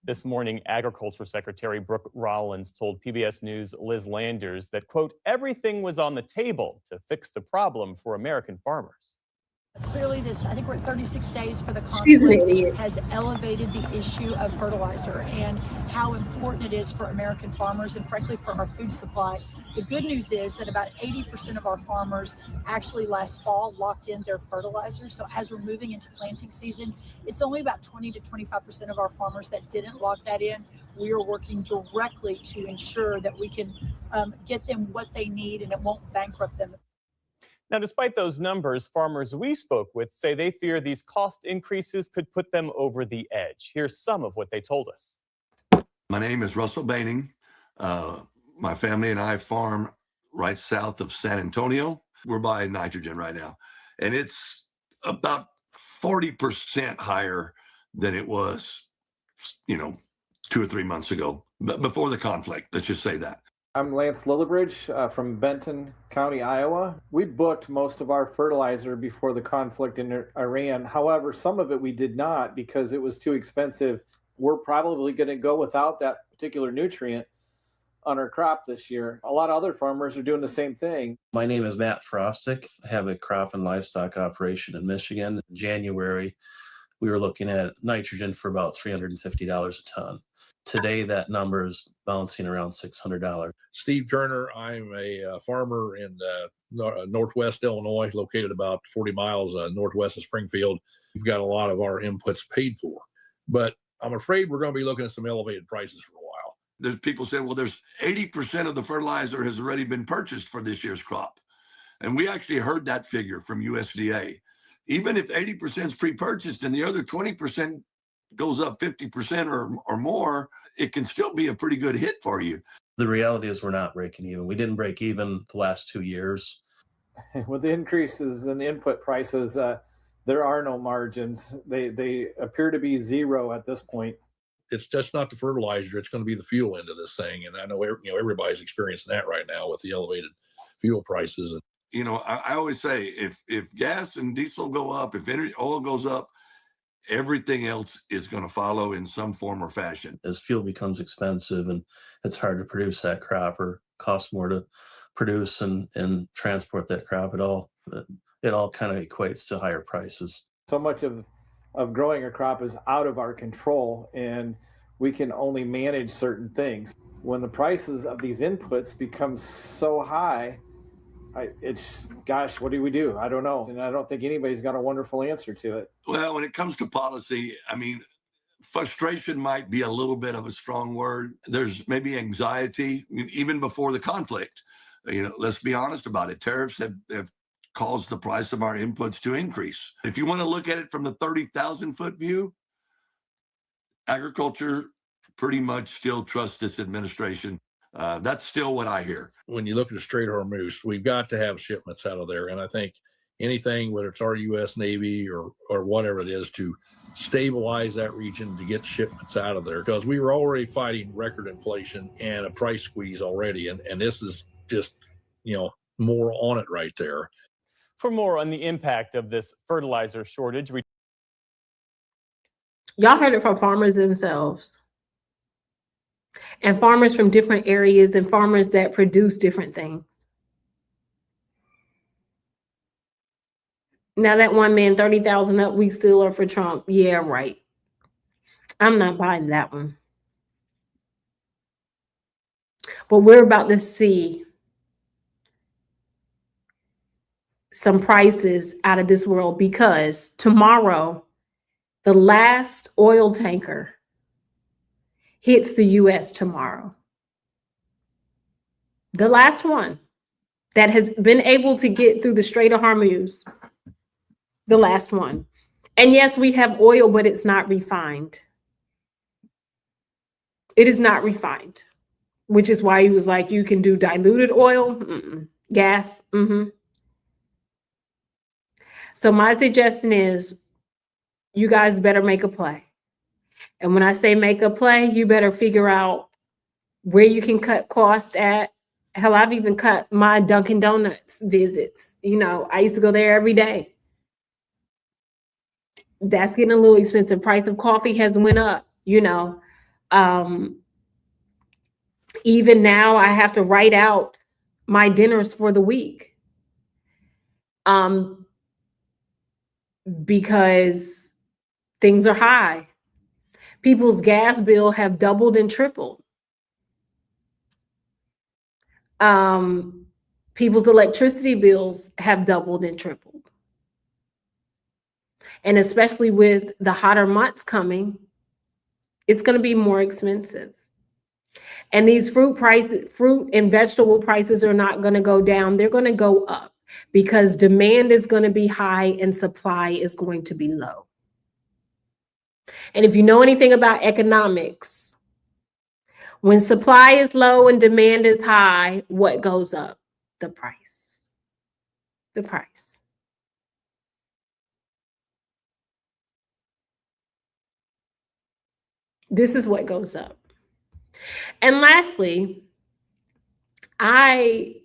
This morning, Agriculture Secretary Brooke Rollins told PBS News' Liz Landers that, quote, everything was on the table to fix the problem for American farmers. Clearly, I think we're at 36 days for the She's an conflict, idiot. has elevated the issue of fertilizer and how important it is for American farmers and frankly for our food supply. The good news is that about 80% of our farmers actually last fall locked in their fertilizer. So as we're moving into planting season, it's only about 20 to 25% of our farmers that didn't lock that in. We are working directly to ensure that we can get them what they need and it won't bankrupt them. Now, despite those numbers, farmers we spoke with say they fear these cost increases could put them over the edge. Here's some of what they told us. My name is Russell Baining. My family and I farm right south of San Antonio. We're buying nitrogen right now, and it's about 40% higher than it was, 2 or 3 months ago, before the conflict. Let's just say that. I'm Lance Lillibridge from Benton County, Iowa. We booked most of our fertilizer before the conflict in Iran. However, some of it we did not because it was too expensive. We're probably going to go without that particular nutrient on our crop this year. A lot of other farmers are doing the same thing. My name is Matt Frostick. I have a crop and livestock operation in Michigan. In January, we were looking at nitrogen for about $350 a ton. Today, that number is bouncing around $600. Steve Turner. I'm a farmer in northwest Illinois, located about 40 miles northwest of Springfield. We've got a lot of our inputs paid for, but I'm afraid we're going to be looking at some elevated prices for a while. There's people saying, well, there's 80% of the fertilizer has already been purchased for this year's crop. And we actually heard that figure from USDA. Even if 80% is pre-purchased and the other 20% goes up 50% or more, it can still be a pretty good hit for you. The reality is we're not breaking even. We didn't break even the last 2 years. With the increases in the input prices, there are no margins. They appear to be zero at this point. It's just not the fertilizer. It's going to be the fuel into this thing. And I know everybody's experiencing that right now with the elevated fuel prices. I always say if gas and diesel go up, if oil goes up, everything else is going to follow in some form or fashion. As fuel becomes expensive and it's hard to produce that crop or costs more to produce and transport that crop, it all kind of equates to higher prices. So much of growing a crop is out of our control, and we can only manage certain things. When the prices of these inputs become so high, what do we do? I don't know. And I don't think anybody's got a wonderful answer to it. Well, when it comes to policy, frustration might be a little bit of a strong word. There's maybe anxiety, even before the conflict. Let's be honest about it. Tariffs have caused the price of our inputs to increase. If you want to look at it from the 30,000-foot view, agriculture pretty much still trusts this administration. That's still what I hear. When you look at the Strait of Hormuz, we've got to have shipments out of there. And I think anything, whether it's our U.S. Navy or whatever it is, to stabilize that region, to get shipments out of there, because we were already fighting record inflation and a price squeeze already. And this is just more on it right there. For more on the impact of this fertilizer shortage, Y'all heard it from farmers themselves, and farmers from different areas, and farmers that produce different things. Now that one man, 30,000 up, we still are for Trump. Yeah, right. I'm not buying that one. But we're about to see some prices out of this world, because tomorrow, the last oil tanker hits the US tomorrow. The last one that has been able to get through the Strait of Hormuz. The last one. And yes, we have oil, but it's not refined. It is not refined, which is why he was like, you can do diluted oil, gas. So my suggestion is, you guys better make a play. And when I say make a play, you better figure out where you can cut costs at. Hell, I've even cut my Dunkin' Donuts visits. I used to go there every day. That's getting a little expensive. Price of coffee has went up, even now I have to write out my dinners for the week. Because things are high. People's gas bill have doubled and tripled. People's electricity bills have doubled and tripled. And especially with the hotter months coming, it's going to be more expensive. And these fruit and vegetable prices are not going to go down. They're going to go up, because demand is going to be high and supply is going to be low. And if you know anything about economics, when supply is low and demand is high, what goes up? The price. The price. This is what goes up. And lastly, I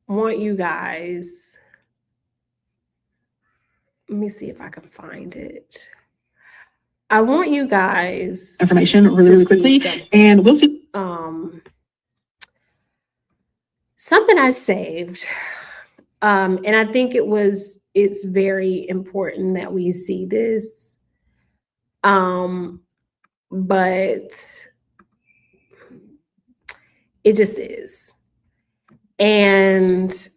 want you guys, let me see if I can find it. I want you guys information really quickly, and we'll see. Something I saved, and I think it's very important that we see this, but it just is. And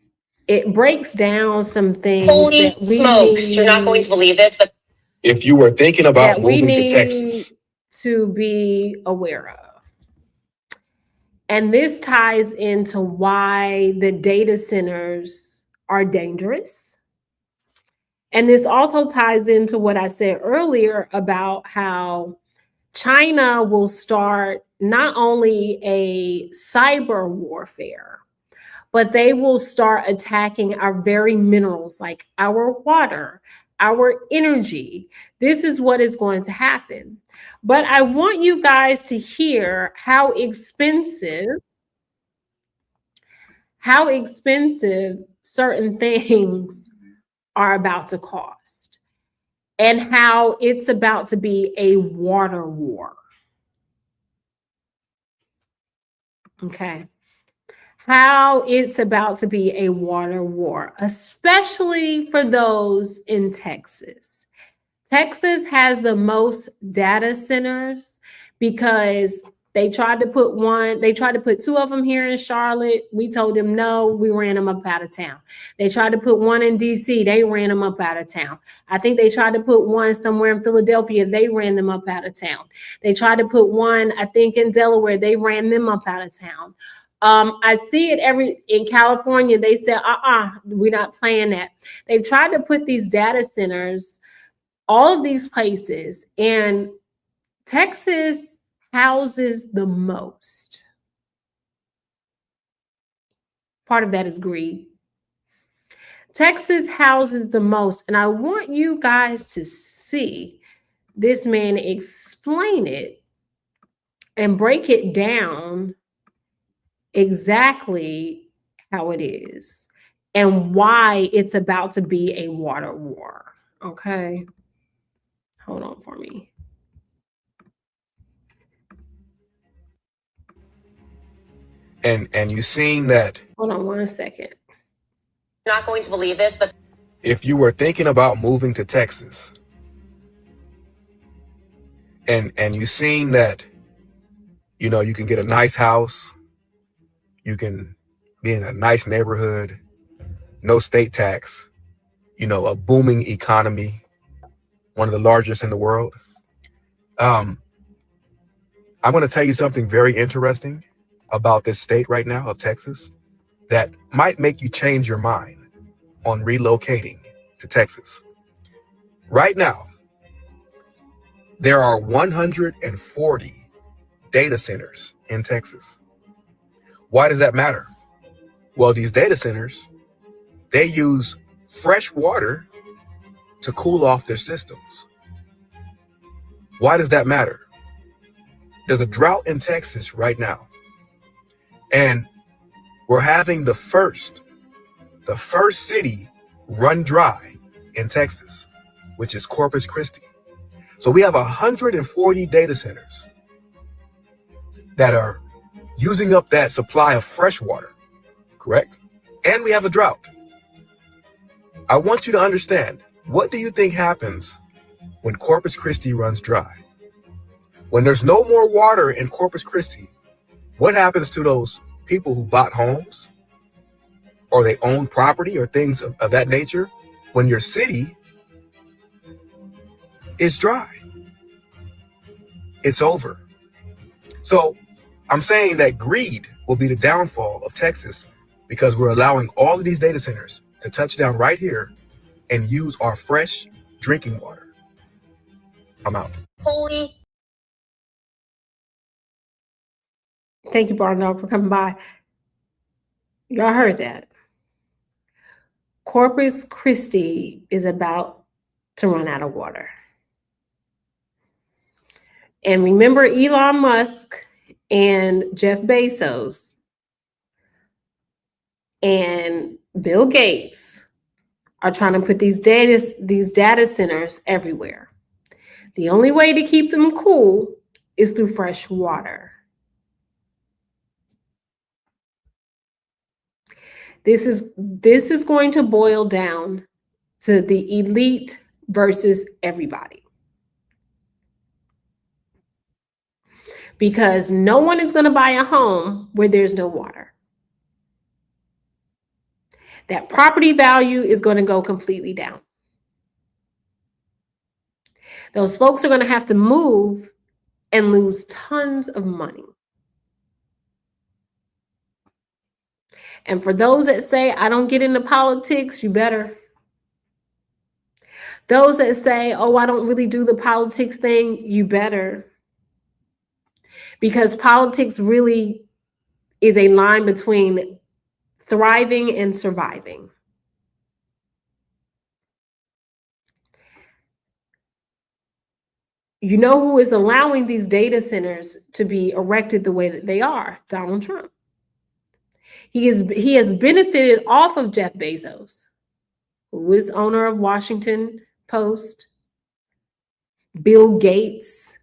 it breaks down some things. Holy that we smokes, need, you're not going to believe this, but if you were thinking about that we moving to need Texas, to be aware of. And this ties into why the data centers are dangerous. And this also ties into what I said earlier about how China will start not only a cyber warfare, but they will start attacking our very minerals, like our water, our energy. This is what is going to happen. But I want you guys to hear how expensive certain things are about to cost, and how it's about to be a water war. Okay. How it's about to be a water war, especially for those in Texas. Texas has the most data centers because they tried to put two of them here in Charlotte. We told them no, we ran them up out of town. They tried to put one in DC, they ran them up out of town. I think they tried to put one somewhere in Philadelphia, they ran them up out of town. They tried to put one, I think in Delaware, they ran them up out of town. I see it in California, they said, we're not playing that. They've tried to put these data centers, all of these places, and Texas houses the most. Part of that is greed. Texas houses the most, and I want you guys to see this man explain it and break it down exactly how it is and why it's about to be a water war. Okay. Hold on for me. And you've seen that Hold on 1 second. Not going to believe this, but if you were thinking about moving to Texas, and you've seen that, you know, you can get a nice house, you can be in a nice neighborhood, no state tax, you know, a booming economy, one of the largest in the world. I'm going to tell you something very interesting about this state right now of Texas that might make you change your mind on relocating to Texas. Right now, there are 140 data centers in Texas. Why does that matter? Well, these data centers, they use fresh water to cool off their systems. Why does that matter? There's a drought in Texas right now. And we're having the first city run dry in Texas, which is Corpus Christi. So we have 140 data centers that are using up that supply of fresh water, correct? And we have a drought. I want you to understand, what do you think happens when Corpus Christi runs dry? When there's no more water in Corpus Christi, what happens to those people who bought homes or they own property or things of that nature when your city is dry? It's over. So I'm saying that greed will be the downfall of Texas because we're allowing all of these data centers to touch down right here and use our fresh drinking water. I'm out. holy. Thank you, Barnard, for coming by. Y'all heard that. Corpus Christi is about to run out of water. And remember, Elon Musk and Jeff Bezos and Bill Gates are trying to put these data centers everywhere. The only way to keep them cool is through fresh water. This is going to boil down to the elite versus everybody. Because no one is going to buy a home where there's no water. That property value is going to go completely down. Those folks are going to have to move and lose tons of money. And for those that say, I don't get into politics, you better. Those that say, oh, I don't really do the politics thing, you better. Because politics really is a line between thriving and surviving. You know who is allowing these data centers to be erected the way that they are? Donald Trump. He has benefited off of Jeff Bezos, who is owner of Washington Post, Bill Gates,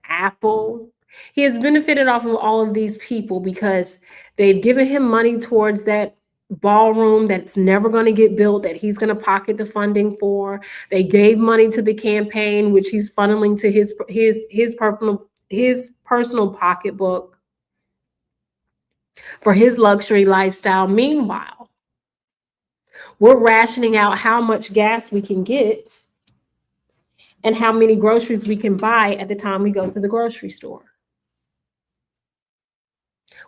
Apple. He has benefited off of all of these people because they've given him money towards that ballroom that's never going to get built, that he's going to pocket the funding for. They gave money to the campaign, which he's funneling to his personal pocketbook for his luxury lifestyle. Meanwhile, we're rationing out how much gas we can get and how many groceries we can buy at the time we go to the grocery store.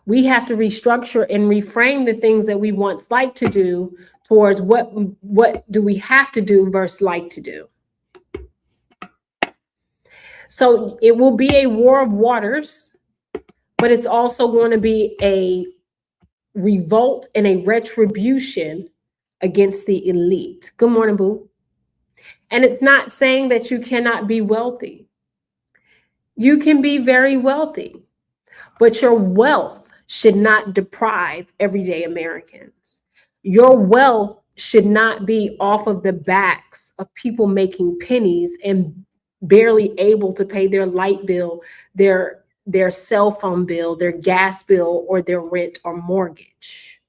We have to restructure and reframe the things that we once liked to do towards what do we have to do versus like to do. So it will be a war of waters, but it's also going to be a revolt and a retribution against the elite. Good morning, boo. And it's not saying that you cannot be wealthy. You can be very wealthy, but your wealth should not deprive everyday Americans. Your wealth should not be off of the backs of people making pennies and barely able to pay their light bill, their cell phone bill, their gas bill, or their rent or mortgage.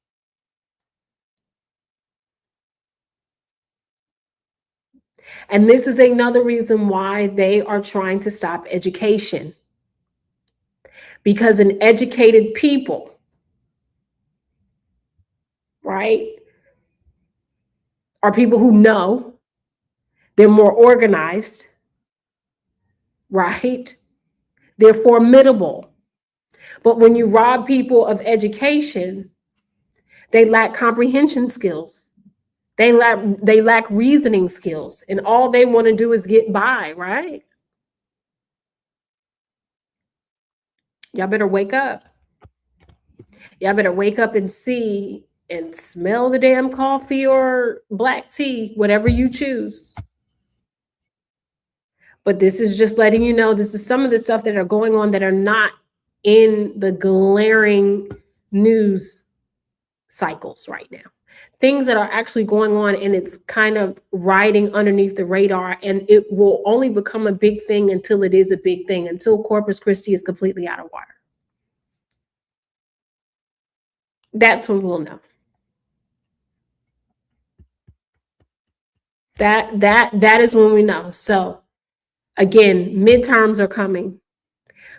And this is another reason why they are trying to stop education. Because an educated people, right, are people who know, they're more organized, right? They're formidable. But when you rob people of education, they lack comprehension skills. They lack reasoning skills, and all they want to do is get by, right? Y'all better wake up. Y'all better wake up and see and smell the damn coffee or black tea, whatever you choose. But this is just letting you know, this is some of the stuff that are going on that are not in the glaring news cycles right now. Things that are actually going on, and it's kind of riding underneath the radar, and it will only become a big thing until it is a big thing, until Corpus Christi is completely out of water. That's when we'll know. That is when we know. So again, midterms are coming.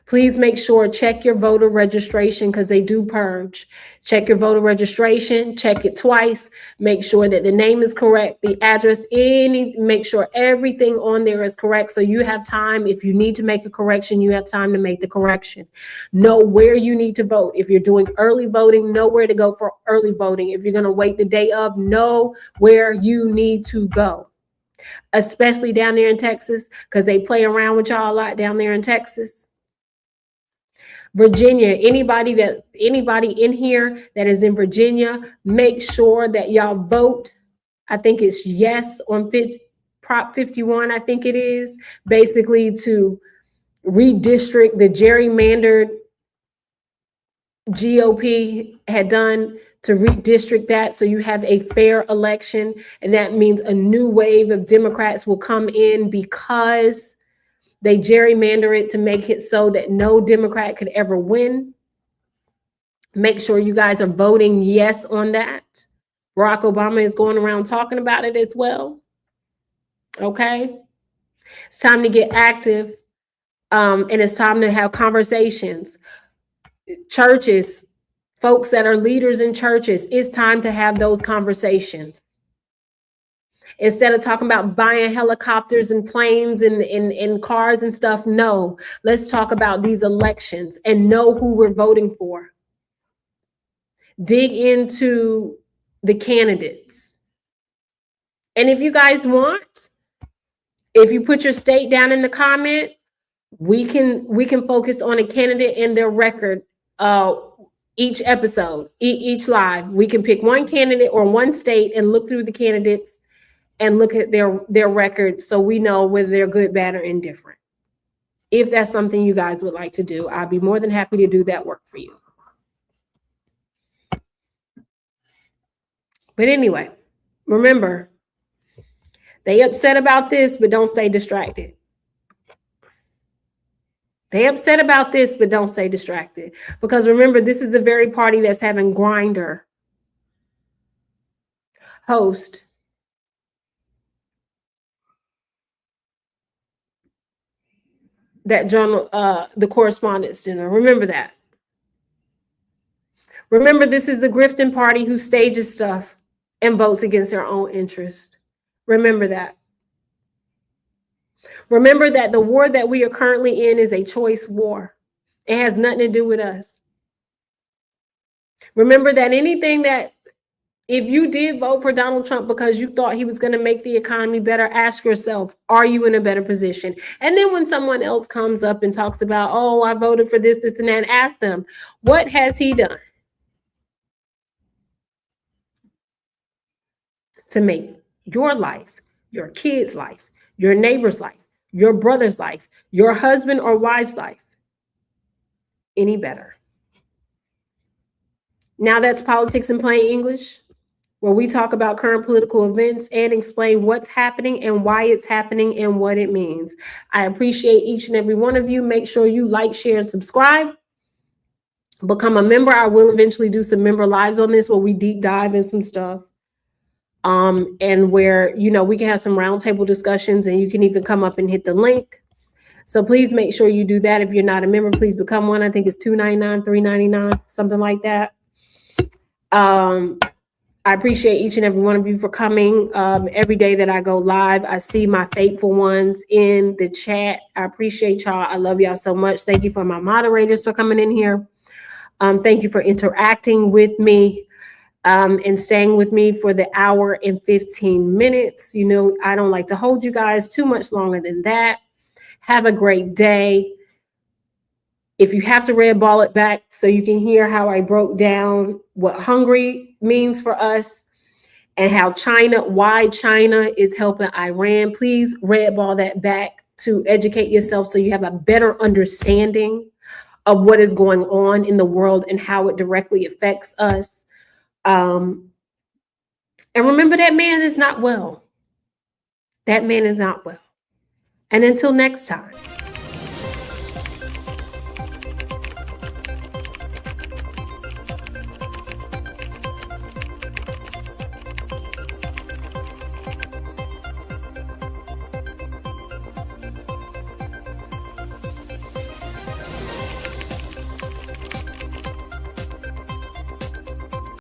Please make sure, check your voter registration, because they do purge. Check your voter registration, check it twice, make sure that the name is correct, the address, make sure everything on there is correct, so you have time. If you need to make a correction, you have time to make the correction. Know where you need to vote. If you're doing early voting, know where to go for early voting. If you're going to wait the day of, know where you need to go. Especially down there in Texas, because they play around with y'all a lot down there in Texas. Virginia, anybody in here that is in Virginia, make sure that y'all vote. I think it's yes on Prop 51, I think it is, basically to redistrict the gerrymandered GOP had done, to redistrict that so you have a fair election. And that means a new wave of Democrats will come in, because they gerrymander it to make it so that no Democrat could ever win. Make sure you guys are voting yes on that. Barack Obama is going around talking about it as well. Okay? It's time to get active, and it's time to have conversations. Churches, folks that are leaders in churches, it's time to have those conversations. Instead of talking about buying helicopters and planes and cars and stuff, no. Let's talk about these elections and know who we're voting for. Dig into the candidates. And if you guys want, if you put your state down in the comment, we can focus on a candidate and their record each episode, each live. We can pick one candidate or one state and look through the candidates and look at their records, so we know whether they're good, bad, or indifferent. If that's something you guys would like to do, I'd be more than happy to do that work for you. But anyway, remember, they upset about this, but don't stay distracted. They upset about this, but don't stay distracted. Because remember, this is the very party that's having Grindr host that journal, the Correspondents' Dinner. Remember that. Remember, this is the grifting party who stages stuff and votes against their own interest. Remember that. Remember that the war that we are currently in is a choice war. It has nothing to do with us. Remember that anything that, if you did vote for Donald Trump because you thought he was going to make the economy better, ask yourself, are you in a better position? And then when someone else comes up and talks about, oh, I voted for this, this, and that, ask them, what has he done to make your life, your kid's life, your neighbor's life, your brother's life, your husband or wife's life any better? Now that's Politics in Plain English, where we talk about current political events and explain what's happening and why it's happening and what it means. I appreciate each and every one of you. Make sure you like, share, and subscribe. Become a member. I will eventually do some member lives on this where we deep dive in some stuff. And where, you know, we can have some roundtable discussions and you can even come up and hit the link. So please make sure you do that. If you're not a member, please become one. I think it's $2.99, $3.99, something like that. I appreciate each and every one of you for coming. Every day that I go live, I see my faithful ones in the chat. I appreciate y'all. I love y'all so much. Thank you for my moderators for coming in here. Thank you for interacting with me and staying with me for the hour and 15 minutes. You know, I don't like to hold you guys too much longer than that. Have a great day. If you have to red ball it back so you can hear how I broke down what Hungary means for us and how why China is helping Iran, please red ball that back to educate yourself so you have a better understanding of what is going on in the world and how it directly affects us. And remember, that man is not well. That man is not well. And until next time.